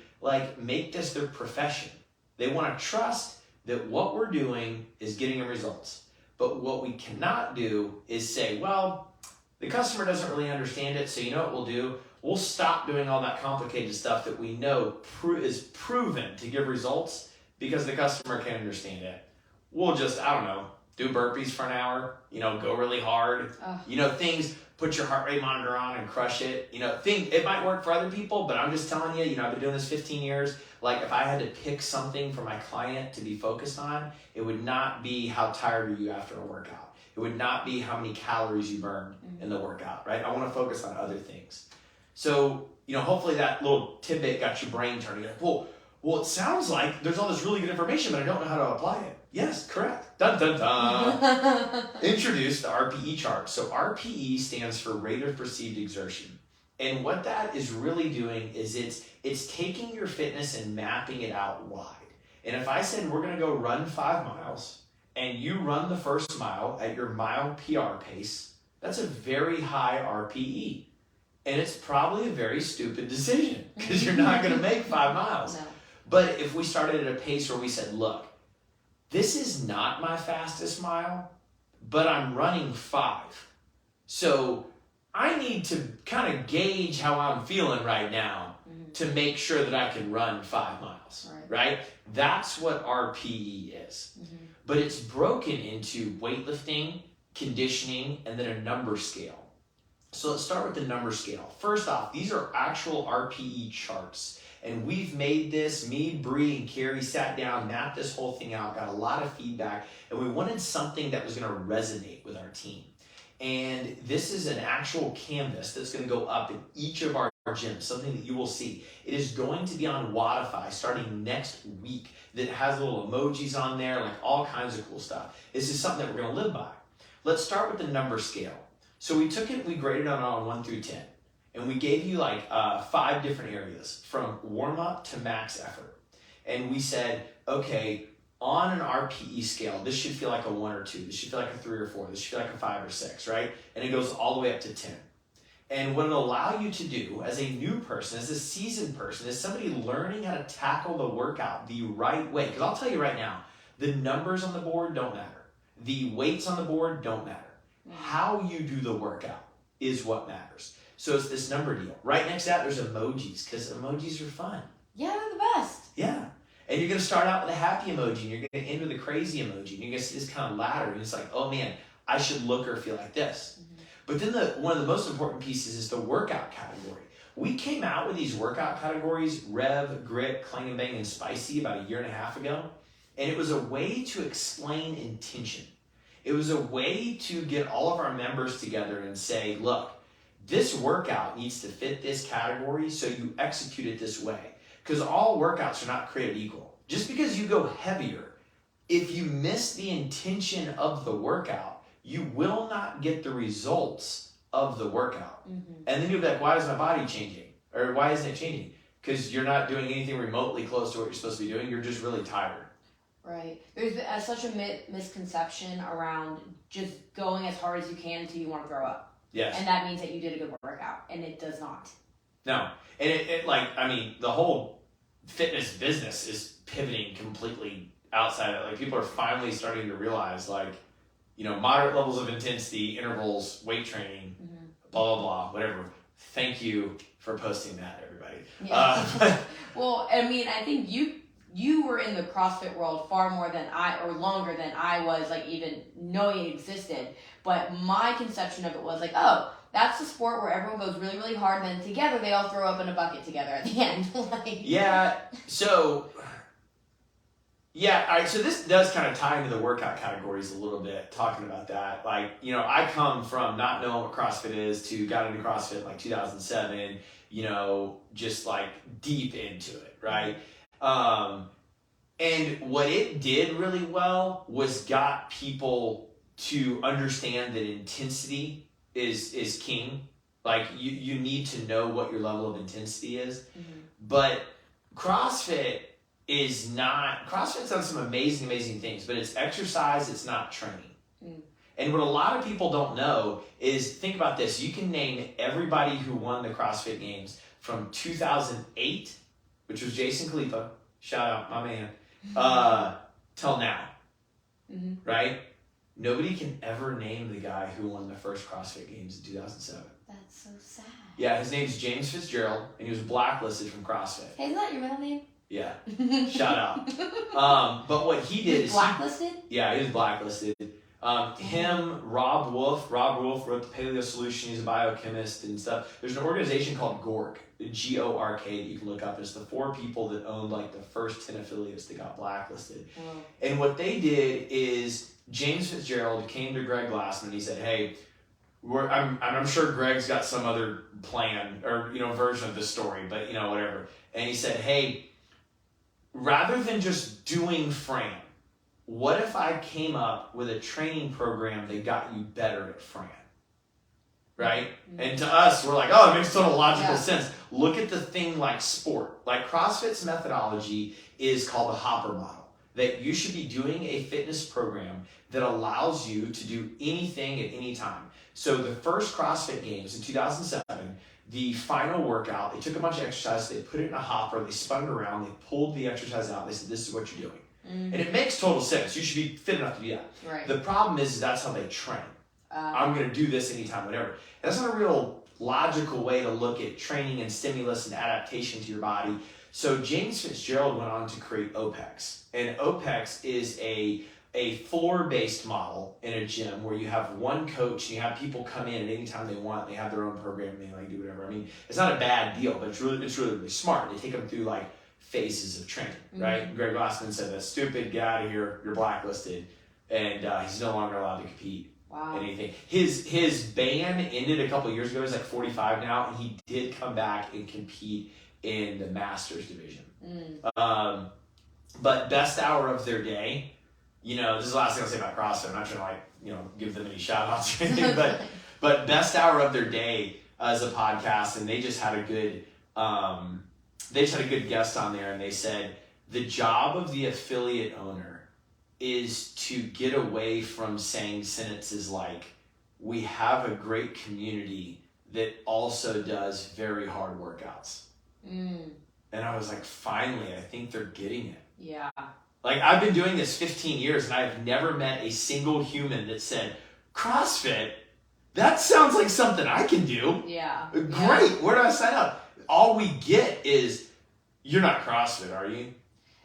Speaker 2: make this their profession. They want to trust that what we're doing is getting them results. But what we cannot do is say, well, the customer doesn't really understand it, so you know what we'll do? We'll stop doing all that complicated stuff that we know is proven to give results because the customer can't understand it. We'll just, I don't know, do burpees for an hour, go really hard, things, put your heart rate monitor on and crush it. It might work for other people, but I'm just telling you, I've been doing this 15 years. Like if I had to pick something for my client to be focused on, it would not be how tired are you after a workout. It would not be how many calories you burned in the workout, right? I want to focus on other things. So, hopefully that little tidbit got your brain turning. Well, it sounds like there's all this really good information, but I don't know how to apply it. Yes, correct. Dun, dun, dun. Introduce the RPE chart. So RPE stands for rate of perceived exertion. And what that is really doing is it's taking your fitness and mapping it out wide. And if I said we're going to go run 5 miles and you run the first mile at your mile PR pace, that's a very high RPE. And it's probably a very stupid decision because you're not going to make 5 miles. No. But if we started at a pace where we said, look, this is not my fastest mile, but I'm running 5. So I need to kind of gauge how I'm feeling right now to make sure that I can run 5 miles, right? That's what RPE is. But it's broken into weightlifting, conditioning, and then a number scale. So let's start with the number scale. First off, these are actual RPE charts. And we've made this, me, Bree, and Carrie sat down, mapped this whole thing out, got a lot of feedback, and we wanted something that was going to resonate with our team. And this is an actual canvas that's going to go up in each of our gyms, something that you will see. It is going to be on Wodify starting next week that has little emojis on there, like all kinds of cool stuff. This is something that we're going to live by. Let's start with the number scale. So we took it, we graded it on 1 through 10. And we gave you 5 different areas from warm up to max effort. And we said, okay, on an RPE scale, this should feel like a 1 or 2. This should feel like a 3 or 4. This should feel like a 5 or 6, right? And it goes all the way up to 10. And what it'll allow you to do as a new person, as a seasoned person, is somebody learning how to tackle the workout the right way. Because I'll tell you right now, the numbers on the board don't matter. The weights on the board don't matter. How you do the workout is what matters. So it's this number deal. Right next to that, there's emojis, because emojis are fun.
Speaker 1: Yeah, they're the best.
Speaker 2: Yeah. And you're going to start out with a happy emoji, and you're going to end with a crazy emoji. And you're going to see this kind of ladder, and it's like, oh man, I should look or feel like this. Mm-hmm. But then one of the most important pieces is the workout category. We came out with these workout categories, Rev, Grit, Clang and Bang, and Spicy, about 1.5 years ago. And it was a way to explain intention. It was a way to get all of our members together and say, look, this workout needs to fit this category, so you execute it this way. Because all workouts are not created equal. Just because you go heavier, if you miss the intention of the workout, you will not get the results of the workout. Mm-hmm. And then you'll be like, why is my body changing? Or why isn't it changing? Because you're not doing anything remotely close to what you're supposed to be doing. You're just really tired.
Speaker 1: Right. There's such a misconception around just going as hard as you can until you want to throw up.
Speaker 2: Yes.
Speaker 1: And that means that you did a good workout, and it does not.
Speaker 2: No. And the whole fitness business is pivoting completely outside of it. Like, people are finally starting to realize, like, moderate levels of intensity, intervals, weight training, mm-hmm. blah, blah, blah, whatever. Thank you for posting that, everybody.
Speaker 1: Yeah. Well, I mean, I think you were in the CrossFit world far more than longer than I was, like, even knowing it existed. But my conception of it was like, oh, that's the sport where everyone goes really, really hard, and then together they all throw up in a bucket together at the end.
Speaker 2: So this does kind of tie into the workout categories a little bit, talking about that. Like, I come from not knowing what CrossFit is to got into CrossFit like 2007, just like deep into it, right? And what it did really well was got people to understand that intensity is king. Like, you need to know what your level of intensity is. Mm-hmm. But CrossFit's done some amazing things, but it's exercise, it's not training. Mm. And what a lot of people don't know is, think about this. You can name everybody who won the CrossFit Games from 2008, which was Jason Khalifa, shout out, my man, till now, mm-hmm. right? Nobody can ever name the guy who won the first CrossFit Games in 2007.
Speaker 1: That's so sad.
Speaker 2: Yeah, his name's James Fitzgerald, and he was blacklisted from CrossFit.
Speaker 1: Hey, is that your middle name?
Speaker 2: Yeah, shout out. But what he did is
Speaker 1: blacklisted?
Speaker 2: He was blacklisted. Him, Rob Wolf wrote the Paleo Solution. He's a biochemist and stuff. There's an organization called GORK, G-O-R-K, that you can look up. It's the 4 people that owned like the first 10 affiliates that got blacklisted. Oh. And what they did is, James Fitzgerald came to Greg Glassman and he said, hey, I'm sure Greg's got some other plan or version of this story, but whatever. And he said, hey, rather than just doing Fran, what if I came up with a training program that got you better at Fran? Right? Mm-hmm. And to us, we're like, oh, it makes total logical sense. Look at the thing like sport. Like, CrossFit's methodology is called the Hopper model. That you should be doing a fitness program that allows you to do anything at any time. So the first CrossFit Games in 2007, the final workout, they took a bunch of exercises, they put it in a hopper, they spun it around, they pulled the exercise out, they said, this is what you're doing. Mm-hmm. And it makes total sense. You should be fit enough to do that. Right. The problem is that's how they train. I'm going to do this anytime, whatever. And that's not a real logical way to look at training and stimulus and adaptation to your body. So James Fitzgerald went on to create OPEX. And OPEX is a floor-based model in a gym where you have one coach and you have people come in at any time they want. They have their own program and they like do whatever. I mean, it's not a bad deal, but it's really smart. They take them through like phases of training, right? Mm-hmm. Greg Glassman said, that's stupid, get out of here, you're blacklisted. And he's no longer allowed to compete. Wow. Anything. His ban ended a couple of years ago. He's like 45 now, and he did come back and compete in the Masters division. Mm. But best hour of their day, this is the last thing I'll say about CrossFit. I'm not trying to give them any shout outs or anything, but best hour of their day as a podcast, and they just had a good guest on there, and they said the job of the affiliate owner is to get away from saying sentences like, we have a great community that also does very hard workouts. And I was like, finally, I think they're getting it.
Speaker 1: Yeah.
Speaker 2: Like, I've been doing this 15 years and I've never met a single human that said, CrossFit, that sounds like something I can do.
Speaker 1: Yeah.
Speaker 2: Great. Where do I sign up? All we get is, you're not CrossFit, are you?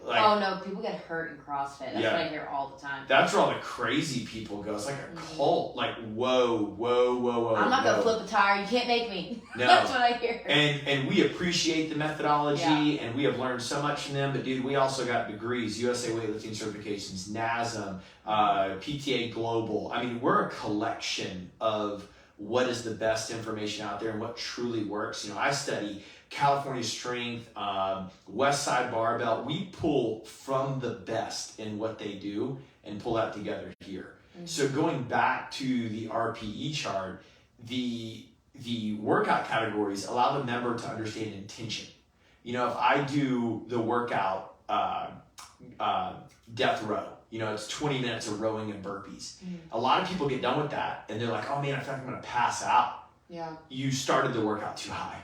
Speaker 2: Like,
Speaker 1: oh no, people get hurt in CrossFit. That's what I hear all the time.
Speaker 2: That's where all the crazy people go. It's like a cult. Like, whoa.
Speaker 1: I'm not gonna flip a tire. You can't make me.
Speaker 2: No.
Speaker 1: That's what I hear.
Speaker 2: And we appreciate the methodology, and we have learned so much from them. But dude, we also got degrees, USA weightlifting certifications, NASM, PTA Global. I mean, we're a collection of what is the best information out there and what truly works. You know, I study California Strength, West Side Barbell. We pull from the best in what they do and pull that together here. So going back to the RPE chart, the workout categories allow the member to understand intention. You know, if I do the workout death row, you know, it's 20 minutes of rowing and burpees. A lot of people get done with that and they're like, oh man, I feel like I'm gonna pass out. Yeah. You started the workout too high.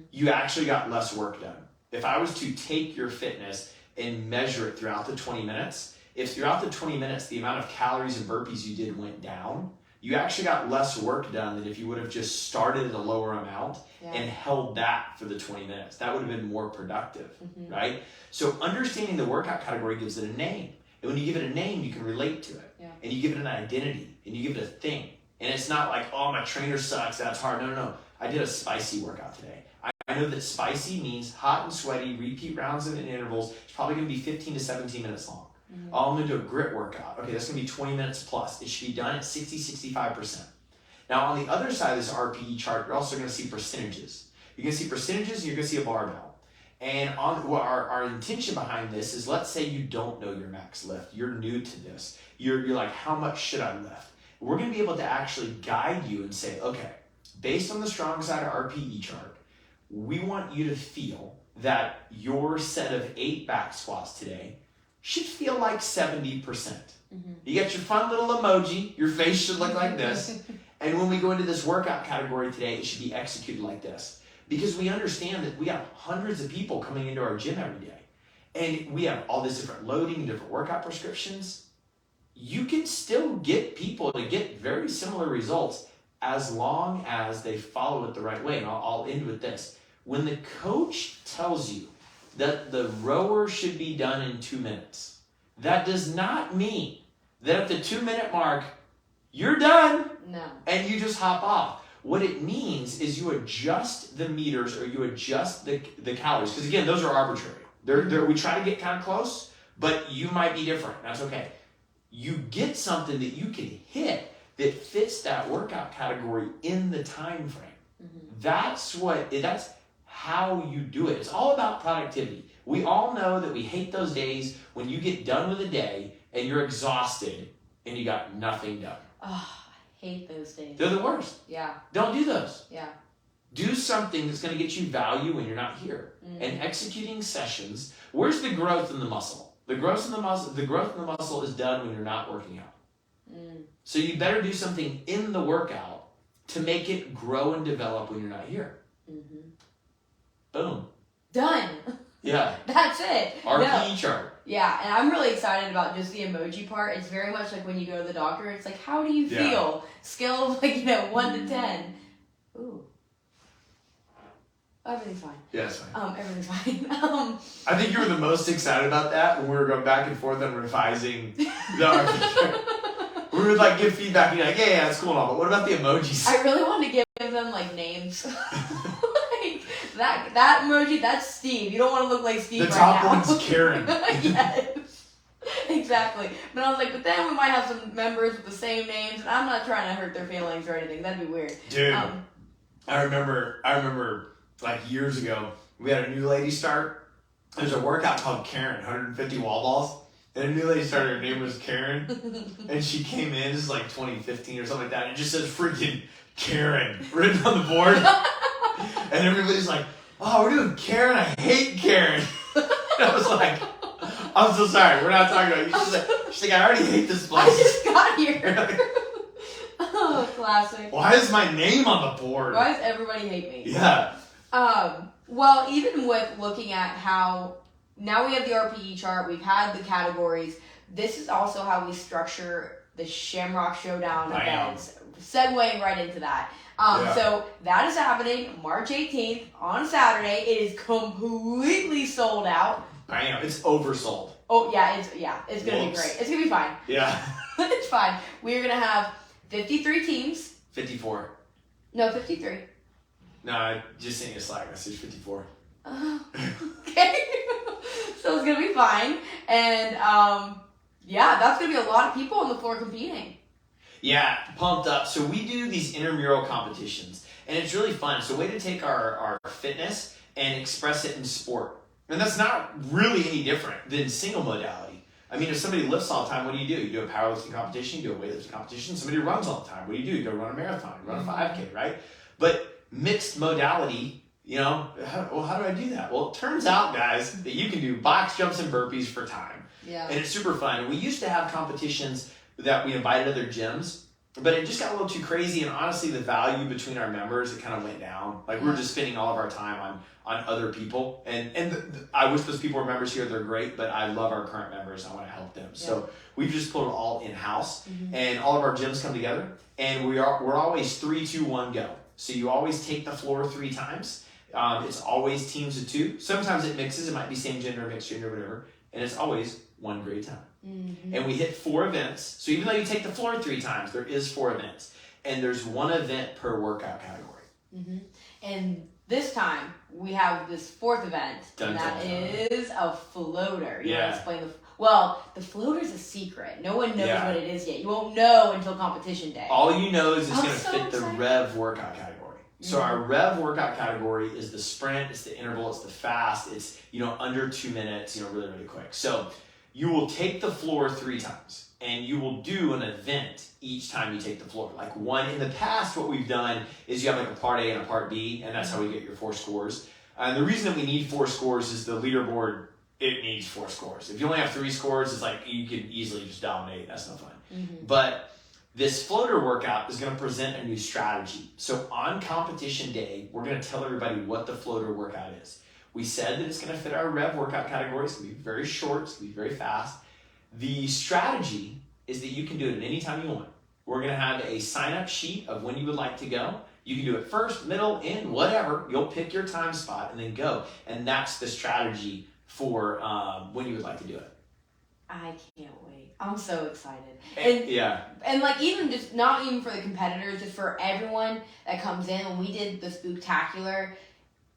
Speaker 2: You actually got less work done. If I was to take your fitness and measure it throughout the 20 minutes, if throughout the 20 minutes the amount of calories and burpees you did went down, you actually got less work done than if you would have just started at a lower amount and held that for the 20 minutes. That would have been more productive, right? So understanding the workout category gives it a name. And when you give it a name, you can relate to it. And you give it an identity, and you give it a thing. And it's not like, oh, my trainer sucks, that's hard. No. I did a spicy workout today. I know that spicy means hot and sweaty, repeat rounds in intervals. It's probably going to be 15 to 17 minutes long. Oh, I'm going to do a grit workout. Okay, that's going to be 20 minutes plus. It should be done at 60, 65%. Now, on the other side of this RPE chart, you're also going to see percentages. You're going to see percentages, and you're going to see a barbell. And our intention behind this is, let's say you don't know your max lift. You're new to this. You're like, how much should I lift? We're going to be able to actually guide you and say, okay, based on the STRONGSIDE RPE chart, we want you to feel that your set of 8 back squats today should feel like 70%. You got your fun little emoji, your face should look like this, and when we go into this workout category today, it should be executed like this. Because we understand that we have hundreds of people coming into our gym every day, and we have all this different loading, different workout prescriptions. You can still get people to get very similar results as long as they follow it the right way. And I'll end with this. When the coach tells you that the rower should be done in 2 minutes, that does not mean that at the 2-minute mark, you're done and you just hop off. What it means is you adjust the meters or you adjust the calories. Because again, those are arbitrary. We try to get kind of close, but you might be different. That's okay. You get something that you can hit that fits that workout category in the time frame. That's how you do it. It's all about productivity. We all know that we hate those days when you get done with a day and you're exhausted and you got nothing done.
Speaker 1: Oh, I hate those days.
Speaker 2: They're the worst.
Speaker 1: Yeah.
Speaker 2: Don't do those.
Speaker 1: Yeah.
Speaker 2: Do something that's going to get you value when you're not here. And executing sessions, where's the growth in the muscle? The growth in the muscle is done when you're not working out. So you better do something in the workout to make it grow and develop when you're not here. Boom.
Speaker 1: Done.
Speaker 2: Yeah.
Speaker 1: That's it.
Speaker 2: RPE chart.
Speaker 1: Yeah, and I'm really excited about just the emoji part. It's very much like when you go to the doctor, it's like, how do you feel? Scale of 1 to 10. Ooh. Everything's fine.
Speaker 2: Yeah, it's fine.
Speaker 1: Everything's fine.
Speaker 2: I think you were the most excited about that when we were going back and forth on revising the RPE chart. We would give feedback and you're like, yeah, it's cool and all, but what about the emojis?
Speaker 1: I really wanted to give them names. That emoji, that's Steve. You don't want to look like Steve right now.
Speaker 2: The top one's Karen.
Speaker 1: Yes. Exactly. But I was like, but then we might have some members with the same names, and I'm not trying to hurt their feelings or anything. That'd be weird.
Speaker 2: Dude, I remember years ago, we had a new lady start. There's a workout called Karen, 150 wall balls. And a new lady started, her name was Karen. And she came in, this is 2015 or something like that. And it just says freaking Karen written on the board. And everybody's like, oh, we're doing Karen. I hate Karen. And I was I'm so sorry. We're not talking about you. She's like, I already hate this place.
Speaker 1: I just got here. Oh, classic.
Speaker 2: Why is my name on the board?
Speaker 1: Why does everybody hate me?
Speaker 2: Yeah.
Speaker 1: Well, even with looking at how now we have the RPE chart, we've had the categories. This is also how we structure the Shamrock Showdown events. Segueing right into that. So that is happening March 18th on Saturday. It is completely sold out.
Speaker 2: Bam. It's oversold.
Speaker 1: Oh yeah, it's gonna be great. It's gonna be fine.
Speaker 2: Yeah.
Speaker 1: It's fine. We're gonna have 53 teams.
Speaker 2: 54.
Speaker 1: No, 53.
Speaker 2: No, I just sent you a Slack message. 54.
Speaker 1: Okay. So it's gonna be fine, and that's gonna be a lot of people on the floor competing.
Speaker 2: Yeah, pumped up. So we do these intramural competitions, and it's really fun. It's a way to take our fitness and express it in sport. And that's not really any different than single modality. I mean, if somebody lifts all the time, what do? You do a powerlifting competition, you do a weightlifting competition. Somebody runs all the time, what do? You go run a marathon, you run a 5K, right? But mixed modality, how do I do that? Well, it turns out, guys, that you can do box jumps and burpees for time.
Speaker 1: Yeah.
Speaker 2: And it's super fun. And we used to have competitions that we invited other gyms, but it just got a little too crazy. And honestly, the value between our members, it kind of went down. Like we were just spending all of our time on other people. And I wish those people were members here. They're great, but I love our current members. I want to help them. Yeah. So we've just pulled it all in-house, and all of our gyms come together, and we're always 3, 2, 1, go. So you always take the floor 3 times. It's always teams of 2. Sometimes it mixes. It might be same gender, mixed gender, whatever. And it's always 1 grade time. And we hit 4 events. So even though you take the floor 3 times, there is 4 events. And there's 1 event per workout category.
Speaker 1: And this time, we have this 4th event. And that is a floater. You want to explain the floater's a secret. No one knows what it is yet. You won't know until competition day.
Speaker 2: All you know is it's going to fit the Rev workout category. So our Rev workout category is the sprint, it's the interval, it's the fast, it's under 2 minutes, really, really quick. So you will take the floor 3 times, and you will do an event each time you take the floor. Like one in the past, what we've done is you have like a part A and a part B, and that's how we get your 4 scores. And the reason that we need 4 scores is the leaderboard, it needs 4 scores. If you only have 3 scores, it's like you could easily just dominate. That's no fun. But this floater workout is going to present a new strategy. So on competition day, we're going to tell everybody what the floater workout is. We said that it's going to fit our Rev workout category. It's going to be very short. It's going to be very fast. The strategy is that you can do it at any time you want. We're going to have a sign-up sheet of when you would like to go. You can do it first, middle, end, whatever. You'll pick your time spot and then go. And that's the strategy for when you would like to do it.
Speaker 1: I can't wait. I'm so excited.
Speaker 2: And
Speaker 1: like even just not even for the competitors, just for everyone that comes in. When we did the Spooktacular,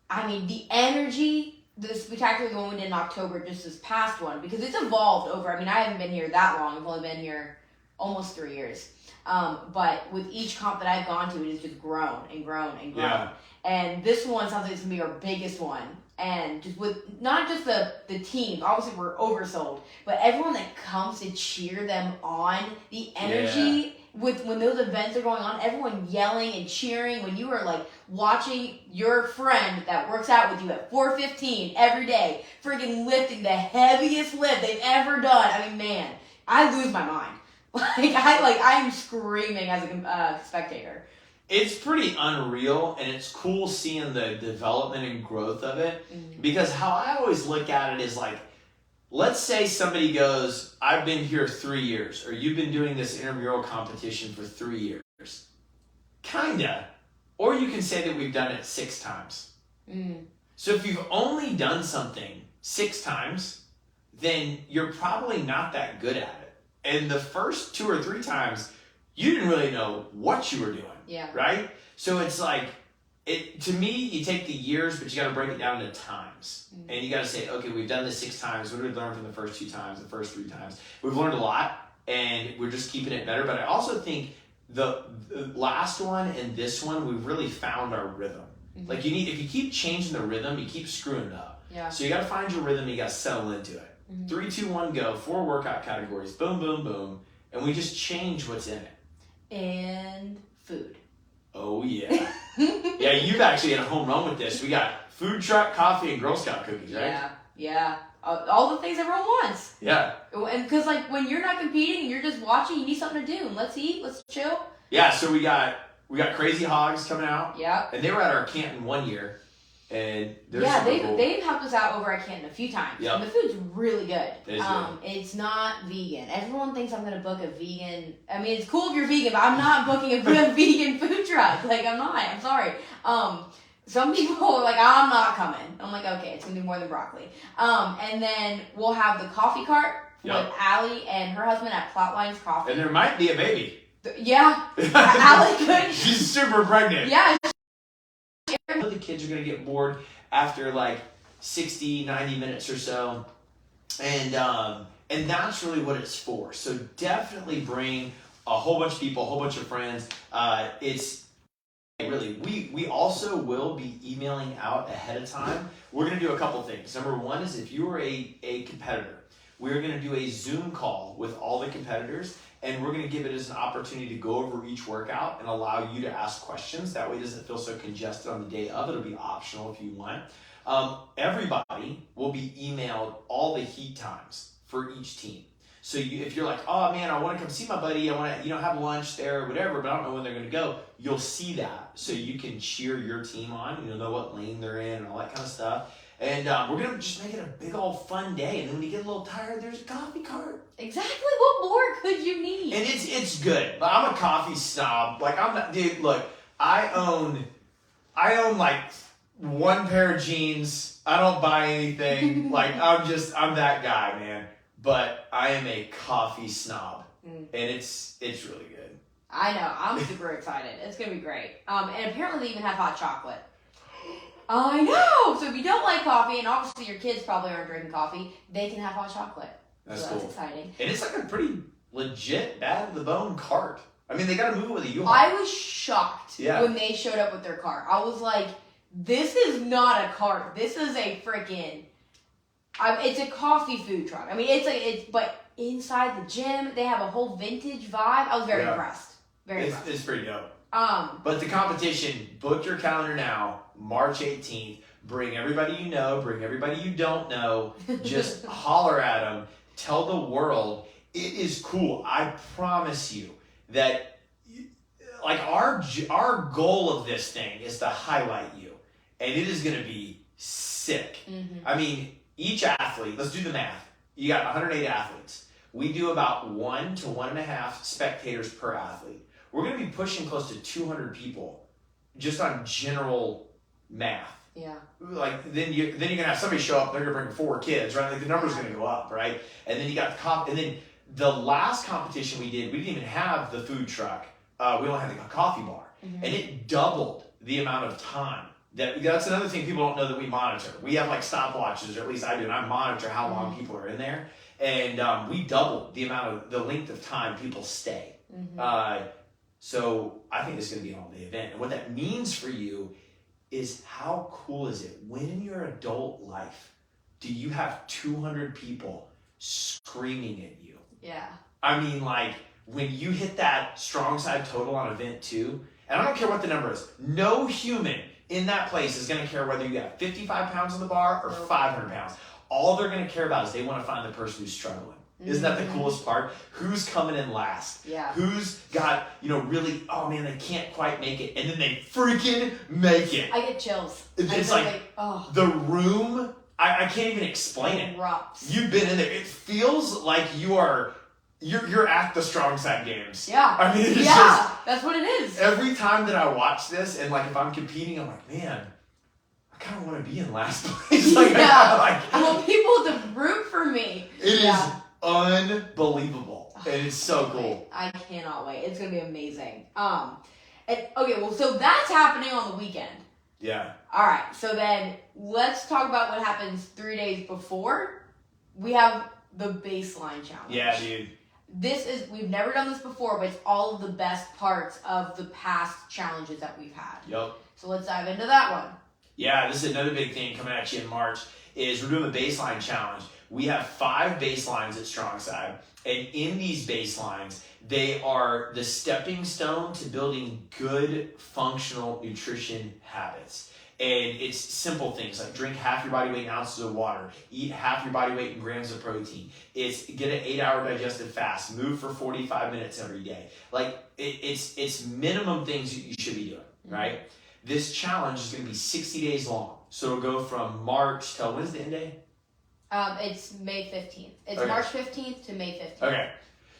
Speaker 1: I mean the energy, the Spooktacular, the one we did in October, just this past one, because it's evolved over. I mean, I haven't been here that long. I've only been here almost 3 years. But with each comp that I've gone to, it has just grown and grown and grown. Yeah. And this one sounds like it's gonna be our biggest one. And just with not just the teams, obviously we're oversold, but everyone that comes to cheer them on, the energy with when those events are going on, everyone yelling and cheering, when you are like watching your friend that works out with you at 4:15 every day, freaking lifting the heaviest lift they've ever done. I mean, man, I lose my mind. I'm screaming as a spectator.
Speaker 2: It's pretty unreal, and it's cool seeing the development and growth of it. Because how I always look at it is like, let's say somebody goes, I've been here 3 years, or you've been doing this intramural competition for 3 years. Kinda. Or you can say that we've done it 6 times. So if you've only done something 6 times, then you're probably not that good at it. And the first 2 or 3 times, you didn't really know what you were doing.
Speaker 1: Yeah.
Speaker 2: Right? So it's like, to me, you take the years, but you got to break it down into times. And you got to say, okay, we've done this 6 times. What did we learn from the first 2 times, the first 3 times? We've learned a lot, and we're just keeping it better. But I also think the last one and this one, we've really found our rhythm. Like if you keep changing the rhythm, you keep screwing it up.
Speaker 1: Yeah.
Speaker 2: So you got to find your rhythm. You got to settle into it. 3, 2, 1, go. 4 workout categories. Boom, boom, boom. And we just change what's in it.
Speaker 1: And food.
Speaker 2: Oh, yeah. Yeah, you've actually had a home run with this. We got food truck, coffee, and Girl Scout cookies, right?
Speaker 1: Yeah. Yeah. All the things everyone wants.
Speaker 2: Yeah.
Speaker 1: And because like when you're not competing and you're just watching, you need something to do. And let's eat, let's chill.
Speaker 2: Yeah, so we got Crazy Hogs coming out.
Speaker 1: Yeah.
Speaker 2: And they were at our Canton one year. And
Speaker 1: yeah,
Speaker 2: cool.
Speaker 1: they've helped us out over at Canton a few times.
Speaker 2: Yep.
Speaker 1: And the food's really good.
Speaker 2: It is good.
Speaker 1: It's not vegan. Everyone thinks I'm gonna book a vegan. I mean, it's cool if you're vegan, but I'm not booking a vegan food truck. Like I'm not. I'm sorry. Some people are like, I'm not coming. I'm like, okay, it's gonna be more than broccoli. And then we'll have the coffee cart with Allie and her husband at Flatlines Coffee.
Speaker 2: And there might be a baby.
Speaker 1: Yeah, Allie could.
Speaker 2: She's super pregnant.
Speaker 1: Yeah.
Speaker 2: The kids are going to get bored after like 60, 90 minutes or so. And that's really what it's for. So definitely bring a whole bunch of people, a whole bunch of friends. We also will be emailing out ahead of time. We're going to do a couple things. Number one is if you are a competitor, we're going to do a Zoom call with all the competitors. And we're going to give it as an opportunity to go over each workout and allow you to ask questions. That way it doesn't feel so congested on the day of. It'll be optional if you want. Everybody will be emailed all the heat times for each team. So if you're like, oh man, I want to come see my buddy, I want to have lunch there or whatever, but I don't know when they're going to go, you'll see that. So you can cheer your team on, you'll know what lane they're in and all that kind of stuff. And we're going to just make it a big old fun day. And then when you get a little tired, there's a coffee cart.
Speaker 1: Exactly. What more could you need?
Speaker 2: And it's good. But I'm a coffee snob. Like I'm not, dude, look, I own like one pair of jeans. I don't buy anything. Like I'm that guy, man. But I am a coffee snob. And it's really good.
Speaker 1: I know. I'm super excited. It's going to be great. And apparently they even have hot chocolate. I know. So if you don't like coffee, and obviously your kids probably aren't drinking coffee, they can have hot chocolate.
Speaker 2: That's
Speaker 1: cool.
Speaker 2: That's
Speaker 1: exciting.
Speaker 2: And it's like a pretty legit bad to the bone cart. I mean, they got to move it with a U-Haul.
Speaker 1: I was shocked when they showed up with their cart. I was like, this is not a cart. This is a freaking. It's a coffee food truck. I mean, but inside the gym, they have a whole vintage vibe. I was very impressed. Very impressed.
Speaker 2: It's pretty dope. But the competition, book your calendar now, March 18th. Bring everybody you know, bring everybody you don't know. Just holler at them. Tell the world it is cool. I promise you that, like our goal of this thing is to highlight you, and it is going to be sick. Mm-hmm. I mean, each athlete. Let's do the math. You got 108 athletes. We do about 1 to 1.5 spectators per athlete. We're going to be pushing close to 200 people just on general math.
Speaker 1: Yeah.
Speaker 2: Like then you're gonna have somebody show up. They're gonna bring 4 kids, right? Like the number's gonna go up, right? And then you got and then the last competition we didn't even have the food truck. We only had the coffee bar, and it doubled the amount of time. That's another thing people don't know that we monitor. We have like stopwatches, or at least I do, and I monitor how long people are in there. And we doubled the length of time people stay. So I think this is gonna be an all-day event, and what that means for you is how cool is it when in your adult life do you have 200 people screaming at you?
Speaker 1: Yeah.
Speaker 2: I mean, like when you hit that strong side total on event 2, and I don't care what the number is, no human in that place is going to care whether you got 55 pounds on the bar or 500 pounds. All they're going to care about is they want to find the person who's struggling. Isn't that the coolest part? Who's coming in last?
Speaker 1: Yeah.
Speaker 2: Who's got, really, oh man, they can't quite make it. And then they freaking make it.
Speaker 1: I get chills.
Speaker 2: It's like the room, I can't even explain it.
Speaker 1: Erupts.
Speaker 2: You've been in there. It feels like you're at the Strong Side games.
Speaker 1: Yeah.
Speaker 2: I mean, it's
Speaker 1: that's what it is.
Speaker 2: Every time that I watch this, and like if I'm competing, I'm like, man, I kind of want to be in last place. I
Speaker 1: want people to root for me.
Speaker 2: It is unbelievable, and it's so cool.
Speaker 1: I cannot wait. It's gonna be amazing. So that's happening on the weekend.
Speaker 2: Yeah.
Speaker 1: All right. So then let's talk about what happens 3 days before. We have the baseline challenge.
Speaker 2: Yeah, dude.
Speaker 1: We've never done this before, but it's all of the best parts of the past challenges that we've had.
Speaker 2: Yep.
Speaker 1: So let's dive into that one.
Speaker 2: Yeah, this is another big thing coming at you in March, is we're doing the baseline challenge. We have 5 baselines at StrongSide, and in these baselines, they are the stepping stone to building good functional nutrition habits. And it's simple things like drink half your body weight in ounces of water, eat half your body weight in grams of protein. It's get an 8-hour digestive fast, move for 45 minutes every day. Like it's minimum things that you should be doing, right? This challenge is going to be 60 days long. So it'll go from March till, when's the end day?
Speaker 1: It's May 15th. It's
Speaker 2: Okay.
Speaker 1: March 15th to May 15th.
Speaker 2: Okay.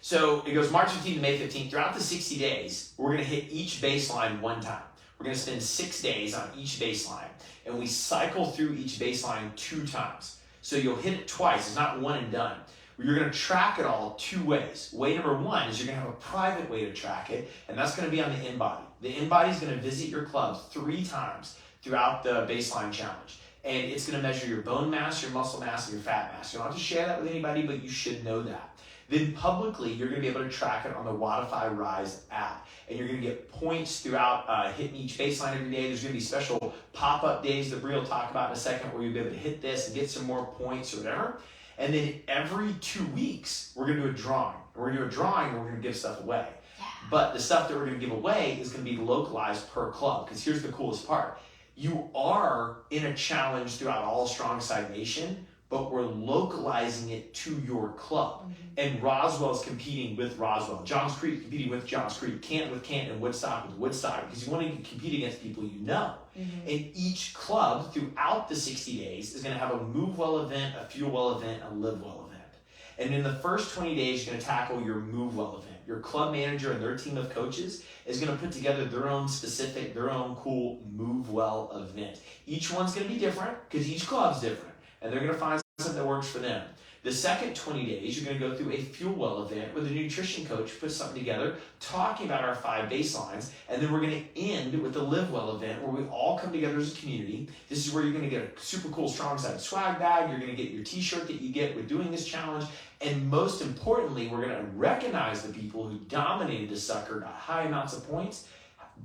Speaker 2: So it goes March 15th to May 15th. Throughout the 60 days, we're going to hit each baseline one time. We're going to spend 6 days on each baseline, and we cycle through each baseline 2 times. So you'll hit it twice. It's not one and done. You're going to track it all 2 ways. Way number 1 is you're going to have a private way to track it, and that's going to be on the InBody. The InBody is going to visit your club 3 times throughout the baseline challenge, and it's going to measure your bone mass, your muscle mass, and your fat mass. You don't have to share that with anybody, but you should know that. Then publicly, you're going to be able to track it on the Wodify Rise app. And you're going to get points throughout hitting each baseline every day. There's going to be special pop-up days that Bree will talk about in a second where you'll be able to hit this and get some more points or whatever. And then every 2 weeks, we're going to do a drawing. And we're going to do a drawing and we're going to give stuff away.
Speaker 1: Yeah.
Speaker 2: But the stuff that we're going to give away is going to be localized per club. Because here's the coolest part. You are in a challenge throughout all StrongSide Nation, but we're localizing it to your club. And Roswell's competing with Roswell. Johns Creek competing with Johns Creek. Canton with Canton, and Woodstock with Woodstock, because you want to compete against people you know. And each club throughout the 60 days is going to have a Move Well event, a Fuel Well event, a Live Well event. And in the first 20 days, you're going to tackle your Move Well event. Your club manager and their team of coaches is going to put together their own specific, their own cool Move Well event. Each one's going to be different because each club's different. And they're going to find something that works for them. The second 20 days, you're going to go through a Fuel Well event where the nutrition coach puts something together talking about our 5 baselines. And then we're going to end with the Live Well event where we all come together as a community. This is where you're going to get a super cool StrongSide swag bag. You're going to get your t-shirt that you get with doing this challenge. And most importantly, we're going to recognize the people who dominated the sucker, got high amounts of points.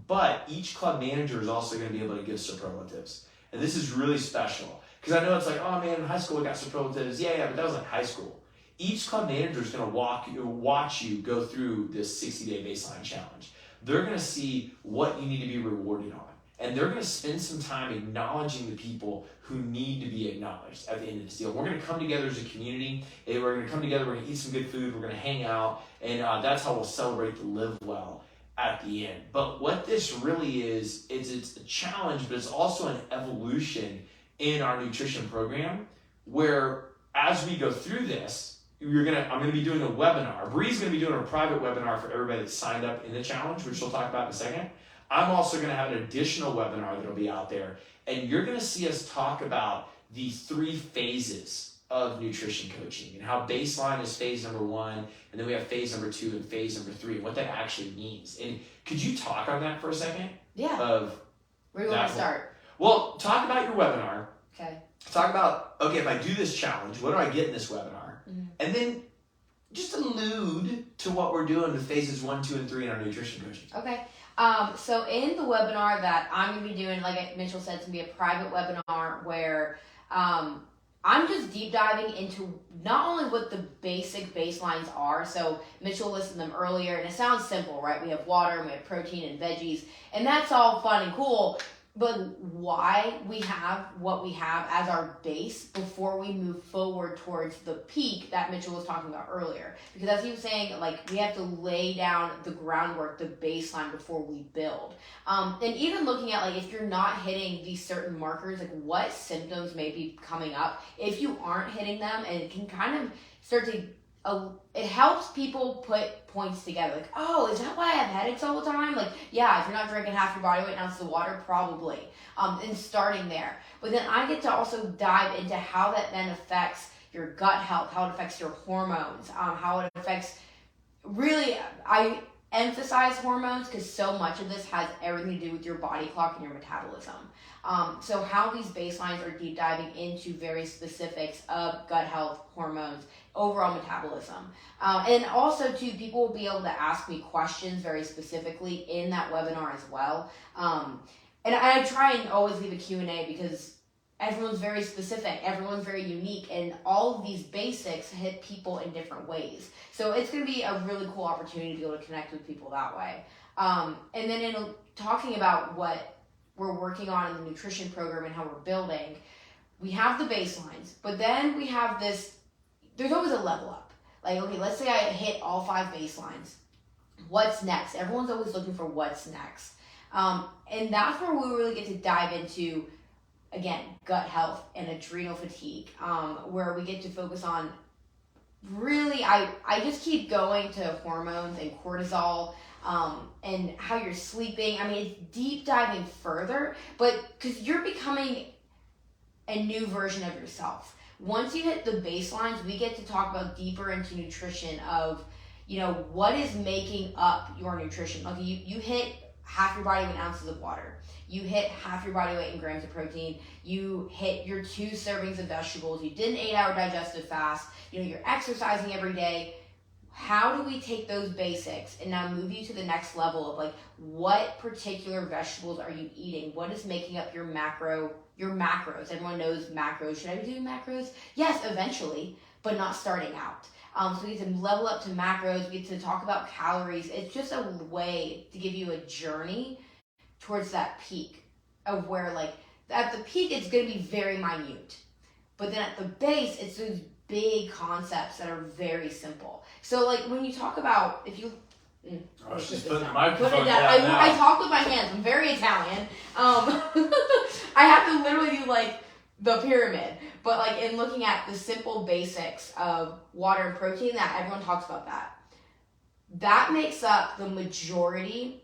Speaker 2: But each club manager is also going to be able to give superlatives. And this is really special. Because I know it's like, oh man, in high school we got superlatives. Yeah, but that was like high school. Each club manager is going to watch you go through this 60-day baseline challenge. They're going to see what you need to be rewarded on. And they're going to spend some time acknowledging the people who need to be acknowledged at the end of this deal. We're going to come together as a community. We're going to come together. We're going to eat some good food. We're going to hang out. And that's how we'll celebrate the Live Well at the end. But what this really is it's a challenge, but it's also an evolution in our nutrition program, where as we go through this, I'm going to be doing a webinar. Bree's going to be doing a private webinar for everybody that's signed up in the challenge, which we'll talk about in a second. I'm also going to have an additional webinar that'll be out there, and you're going to see us talk about the 3 phases of nutrition coaching and how baseline is phase number 1, and then we have phase number 2 and phase number 3, and what that actually means. And could you talk on that for a second?
Speaker 1: Yeah. Where do you want to start?
Speaker 2: Well, talk about your webinar.
Speaker 1: Okay.
Speaker 2: Talk about, okay, if I do this challenge, what do I get in this webinar? And then just allude to what we're doing with phases 1, 2, and 3 in our nutrition coaching.
Speaker 1: Okay. So in the webinar that I'm going to be doing, like Mitchell said, it's going to be a private webinar where I'm just deep diving into not only what the basic baselines are. So Mitchell listed them earlier, and it sounds simple, right? We have water, and we have protein and veggies, and that's all fun and cool. But why we have what we have as our base before we move forward towards the peak that Mitchell was talking about earlier. Because as he was saying, like, we have to lay down the groundwork, the baseline before we build. And even looking at, like, if you're not hitting these certain markers, like what symptoms may be coming up. If you aren't hitting them, and it can kind of start to it helps people put points together. Like, oh, is that why I have headaches all the time? Like, yeah, if you're not drinking half your body weight in ounces of water, probably. And starting there. But then I get to also dive into how that then affects your gut health, how it affects your hormones, how it affects, really, I emphasize hormones because so much of this has everything to do with your body clock and your metabolism. So how these baselines are deep diving into very specifics of gut health, hormones, overall metabolism. And also too, people will be able to ask me questions very specifically in that webinar as well. And I try and always leave a Q&A because everyone's very specific, everyone's very unique, and all of these basics hit people in different ways. So it's going to be a really cool opportunity to be able to connect with people that way. And then in talking about what we're working on in the nutrition program and how we're building, we have the baselines, but then we have this, there's always a level up. Like, okay, let's say I hit all 5 baselines. What's next? Everyone's always looking for what's next. And that's where we really get to dive into, again, gut health and adrenal fatigue, where we get to focus on really, I just keep going to hormones and cortisol, and how you're sleeping. I mean, it's deep diving further, but because you're becoming a new version of yourself. Once you hit the baselines, we get to talk about deeper into nutrition of, what is making up your nutrition. Like you hit half your body weight in ounces of water. You hit half your body weight in grams of protein. You hit your 2 servings of vegetables. You did an 8-hour digestive fast. You're exercising every day. How do we take those basics and now move you to the next level of like, what particular vegetables are you eating? What is making up your macros? Everyone knows macros. Should I be doing macros? Yes, eventually, but not starting out. So we get to level up to macros. We get to talk about calories. It's just a way to give you a journey towards that peak of where, like, at the peak, it's going to be very minute. But then at the base, it's those big concepts that are very simple. So, like, when you talk about, if you...
Speaker 2: I was just putting the microphone down
Speaker 1: I talk with my hands. I'm very Italian. I have to literally do, like, the pyramid. But, like, in looking at the simple basics of water and protein, that everyone talks about that makes up the majority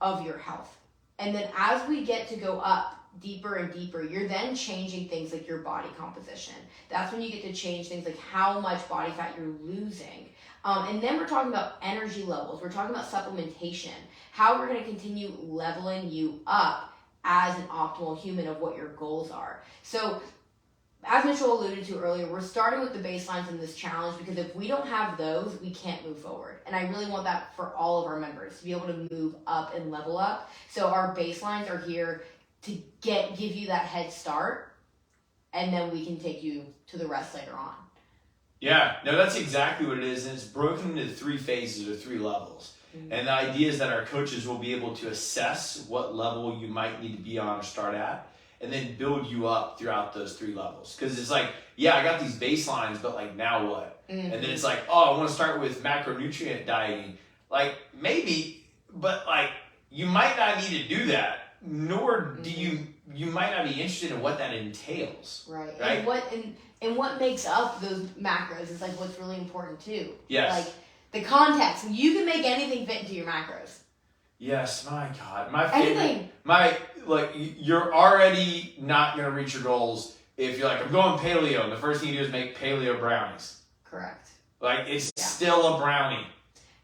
Speaker 1: of your health. And then as we get to go up deeper and deeper, you're then changing things like your body composition. That's when you get to change things like how much body fat you're losing. And then we're talking about energy levels. We're talking about supplementation, how we're going to continue leveling you up as an optimal human of what your goals are. So as Mitchell alluded to earlier, we're starting with the baselines in this challenge because if we don't have those, we can't move forward. And I really want that for all of our members, to be able to move up and level up. So our baselines are here to give you that head start, and then we can take you to the rest later on.
Speaker 2: Yeah, no, that's exactly what it is. And it's broken into 3 phases or 3 levels. Mm-hmm. And the idea is that our coaches will be able to assess what level you might need to be on or start at, and then build you up throughout those 3 levels. Because it's like, yeah, I got these baselines, but like, now what? Mm-hmm. And then it's like, oh, I want to start with macronutrient dieting. Like, maybe, but like, you might not need to do that, nor do you might not be interested in what that entails.
Speaker 1: Right? And what makes up those macros is like what's really important too.
Speaker 2: Yes.
Speaker 1: Like the context. You can make anything fit into your macros.
Speaker 2: Yes, my God. You're already not going to reach your goals if you're like, I'm going paleo, and the first thing you do is make paleo brownies.
Speaker 1: Correct.
Speaker 2: Like, it's still a brownie.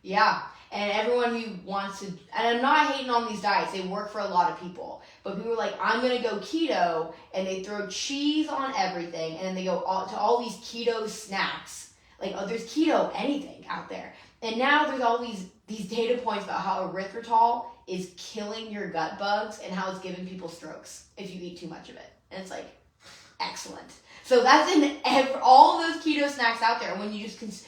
Speaker 1: Yeah. And everyone who wants to, and I'm not hating on these diets, they work for a lot of people. But people are like, I'm going to go keto, and they throw cheese on everything, and then they go to all these keto snacks. Like, oh, there's keto anything out there. And now there's all these data points about how erythritol is killing your gut bugs and how it's giving people strokes if you eat too much of it. And it's like, excellent. So that's in all of those keto snacks out there. And when you just it's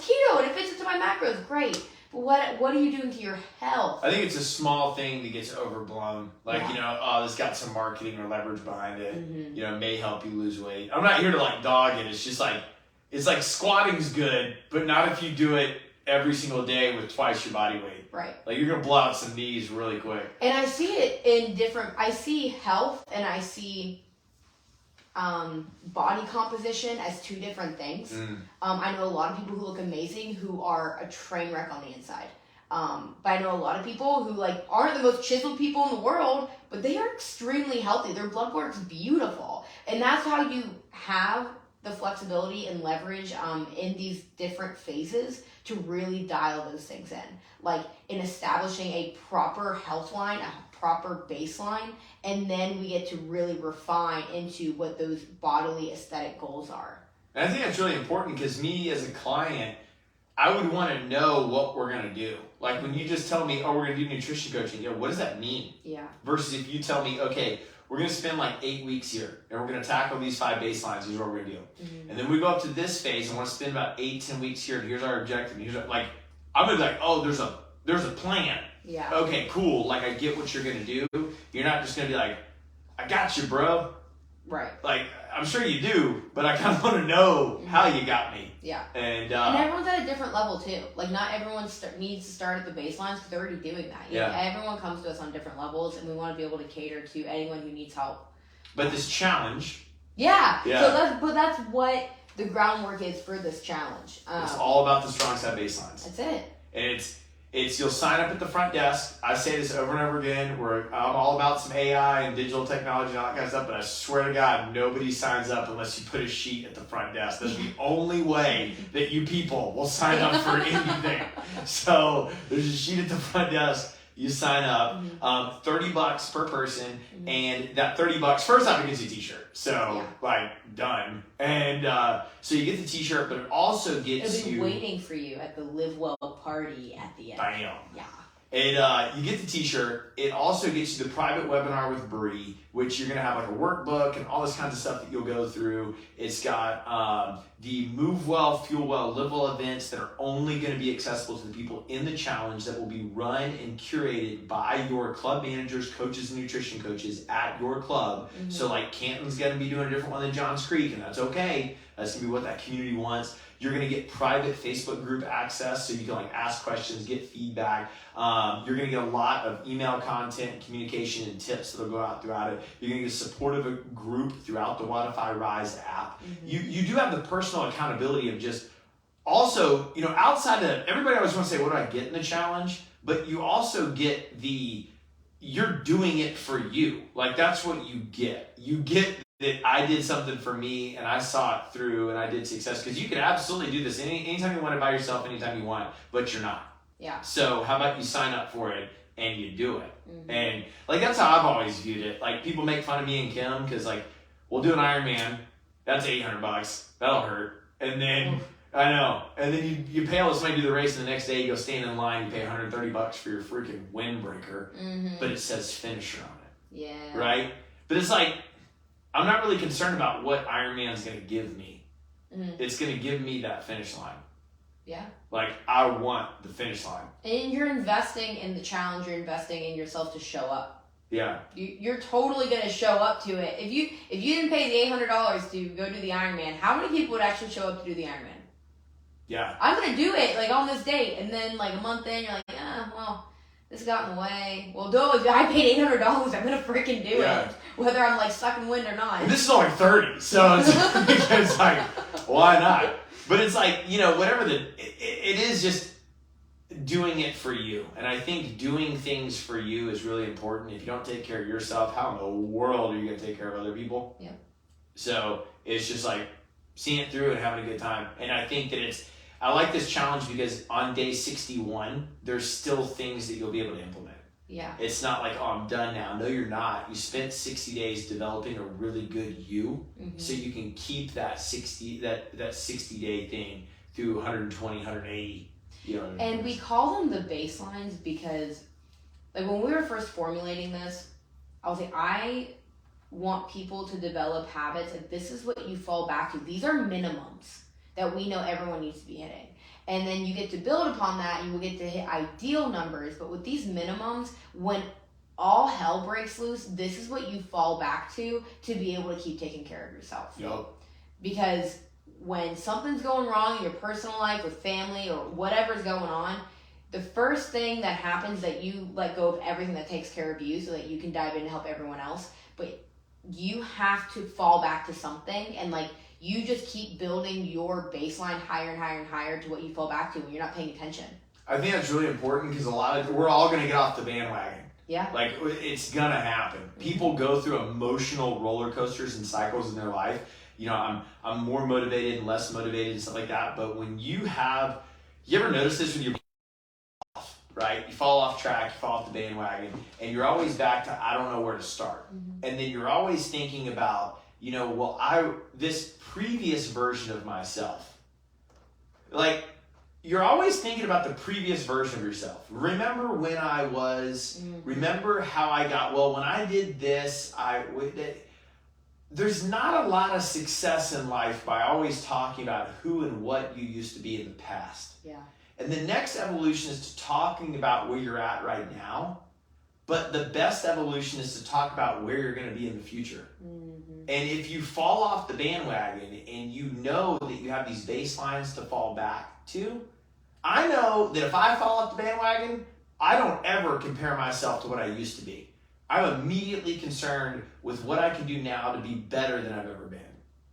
Speaker 1: keto and it fits into my macros, great. But what are you doing to your health?
Speaker 2: I think it's a small thing that gets overblown. Like, this got some marketing or leverage behind it. Mm-hmm. May help you lose weight. I'm not here to like dog it. It's just like, it's like squatting's good, but not if you do it every single day with twice your body weight.
Speaker 1: Right.
Speaker 2: Like, you're going to blow out some knees really quick.
Speaker 1: And I see it in I see health and I see body composition as 2 different things. I know a lot of people who look amazing who are a train wreck on the inside. But I know a lot of people who like aren't the most chiseled people in the world, but they are extremely healthy. Their blood work's beautiful. And that's how you have the flexibility and leverage in these different phases to really dial those things in. Like in establishing a proper health line, a proper baseline, and then we get to really refine into what those bodily aesthetic goals are.
Speaker 2: And I think that's really important because me as a client, I would want to know what we're going to do. Like when you just tell me, oh, we're going to do nutrition coaching, what does that mean?
Speaker 1: Yeah.
Speaker 2: Versus if you tell me, okay, we're going to spend like 8 weeks here and we're going to tackle these 5 baselines. Here's what we're going to do. Mm-hmm. And then we go up to this phase and want to spend about 8-10 weeks here. And here's our objective. And I'm going to be like, oh, there's a plan.
Speaker 1: Yeah.
Speaker 2: Okay, cool. Like, I get what you're going to do. You're not just going to be like, I got you, bro.
Speaker 1: Right.
Speaker 2: Like, I'm sure you do, but I kind of want to know how you got me.
Speaker 1: Yeah.
Speaker 2: And
Speaker 1: everyone's at a different level, too. Like, not everyone needs to start at the baselines because they're already doing that. You know, everyone comes to us on different levels, and we want to be able to cater to anyone who needs help.
Speaker 2: But this challenge.
Speaker 1: Yeah. So that's what the groundwork is for this challenge.
Speaker 2: It's all about the strong side baselines.
Speaker 1: That's it.
Speaker 2: And it's you'll sign up at the front desk. I say this over and over again. I'm all about some AI and digital technology and all that kind of stuff, but I swear to God, nobody signs up unless you put a sheet at the front desk. That's the only way that you people will sign up for anything. So there's a sheet at the front desk. You sign up, $30 per person, and that $30, first off, it gets you a t-shirt. So, done. And so you get the t-shirt, but it also gets
Speaker 1: It'll be waiting for you at the Live Well party at the end.
Speaker 2: Bam.
Speaker 1: Yeah.
Speaker 2: And you get the t-shirt. It also gets you the private webinar with Bree, which you're going to have like a workbook and all this kinds of stuff that you'll go through. It's got the Move Well, Fuel Well, Live Well events that are only going to be accessible to the people in the challenge that will be run and curated by your club managers, coaches, and nutrition coaches at your club. So like Canton's going to be doing a different one than Johns Creek, and that's okay. That's going to be what that community wants. You're going to get private Facebook group access so you can like ask questions, get feedback. You're going to get a lot of email content, communication, and tips that'll go out throughout it. You're going to get a supportive group throughout the Wodify Rise app. You do have the personal accountability of just also, you know, outside of everybody always wants to say, what do I get in the challenge? But you also get you're doing it for you. Like that's what you get. You get that I did something for me and I saw it through and I did success. Because you can absolutely do this anytime you want to by yourself, anytime you want, but you're not.
Speaker 1: Yeah.
Speaker 2: So how about you sign up for it and you do it? And like that's how I've always viewed it. Like people make fun of me and Kim because like we'll do an Ironman, that's $800. That'll hurt. And then I know. And then you pay all this money to do the race and the next day you go stand in line, you pay $130 for your freaking windbreaker, but it says finisher on it.
Speaker 1: Yeah.
Speaker 2: Right? But it's like I'm not really concerned about what Ironman's going to give me. It's going to give me that finish line.
Speaker 1: Yeah. Like,
Speaker 2: I want the finish line.
Speaker 1: And you're investing in the challenge. You're investing in yourself to show up.
Speaker 2: Yeah.
Speaker 1: You're totally going to show up to it. If you didn't pay the $800 to go do the Ironman, how many people would actually show up to do the Ironman?
Speaker 2: Yeah.
Speaker 1: I'm going to do it, like, on this date. And then, like, a month in, you're like, well, this got in the way. Well, if I paid $800, I'm going to freaking do it. Whether I'm, like, sucking wind or not.
Speaker 2: And this is only 30, so it's like, why not? But it's like, you know, whatever it is just doing it for you. And I think doing things for you is really important. If you don't take care of yourself, how in the world are you going to take care of other people?
Speaker 1: Yeah.
Speaker 2: So it's just like seeing it through and having a good time. And I think that I like this challenge because on day 61, there's still things that you'll be able to implement.
Speaker 1: Yeah.
Speaker 2: It's not like, oh, I'm done now. No, you're not. You spent 60 days developing a really good you, so you can keep that 60 day thing through 120, 180. You know.
Speaker 1: And we call them the baselines because, like, when we were first formulating this, I was like, I want people to develop habits. Like, this is what you fall back to. These are minimums that we know everyone needs to be hitting. And then you get to build upon that, you will get to hit ideal numbers. But with these minimums, when all hell breaks loose, this is what you fall back to be able to keep taking care of yourself.
Speaker 2: Yep.
Speaker 1: Because when something's going wrong in your personal life with family or whatever's going on, the first thing that happens that you let go of everything that takes care of you so that you can dive in and help everyone else. But you have to fall back to something, and like, you just keep building your baseline higher and higher and higher to what you fall back to when you're not paying attention.
Speaker 2: I think that's really important because we're all going to get off the bandwagon.
Speaker 1: Yeah.
Speaker 2: Like, it's going to happen. People go through emotional roller coasters and cycles in their life. You know, I'm more motivated and less motivated and stuff like that. But when you ever notice this with your right? You fall off track, you fall off the bandwagon, and you're always back to, I don't know where to start. And then you're always thinking about, you know, well, this previous version of myself. Like, you're always thinking about the previous version of yourself. Remember when I was, remember how I got, well, when I did this, there's not a lot of success in life by always talking about who and what you used to be in the past.
Speaker 1: Yeah.
Speaker 2: And the next evolution is to talking about where you're at right now. But the best evolution is to talk about where you're going to be in the future. Mm-hmm. And if you fall off the bandwagon and you know that you have these baselines to fall back to, I know that if I fall off the bandwagon, I don't ever compare myself to what I used to be. I'm immediately concerned with what I can do now to be better than I've ever been.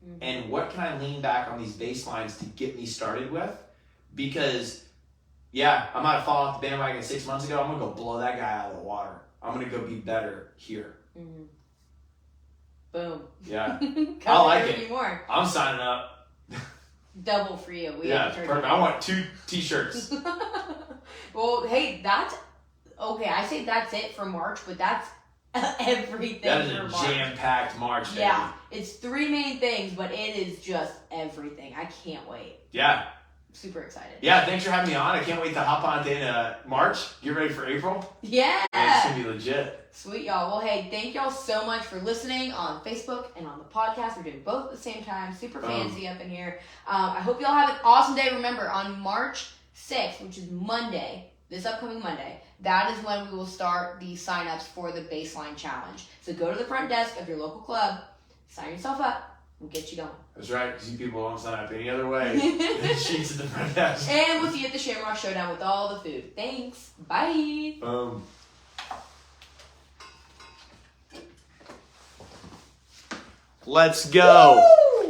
Speaker 2: Mm-hmm. And what can I lean back on these baselines to get me started with? Because, yeah, I might have fallen off the bandwagon 6 months ago. I'm going to go blow that guy out of the water. I'm going to go be better here. Mm-hmm.
Speaker 1: Boom.
Speaker 2: Yeah. I like it.
Speaker 1: Anymore.
Speaker 2: I'm signing up.
Speaker 1: Double for you.
Speaker 2: Yeah, perfect. I want 2 t-shirts.
Speaker 1: Well, hey, that's... Okay, I say that's it for March, but that's everything for March.
Speaker 2: That is a jam-packed March, baby.
Speaker 1: Yeah, it's 3 main things, but it is just everything. I can't wait.
Speaker 2: Yeah.
Speaker 1: Super excited.
Speaker 2: Yeah, thanks for having me on. I can't wait to hop on in March. Get ready for April.
Speaker 1: Yeah.
Speaker 2: It's going to be legit.
Speaker 1: Sweet, y'all. Well, hey, thank y'all so much for listening on Facebook and on the podcast. We're doing both at the same time. Super fancy up in here. I hope y'all have an awesome day. Remember, on March 6th, which is Monday, this upcoming Monday, that is when we will start the sign-ups for the Baseline Challenge. So go to the front desk of your local club, sign yourself up. We'll get you going.
Speaker 2: That's right, because you people won't sign up any other way than sheets at the front desk.
Speaker 1: And we'll see you at the Shamrock Showdown with all the food. Thanks. Bye.
Speaker 2: Boom. Let's go. Woo!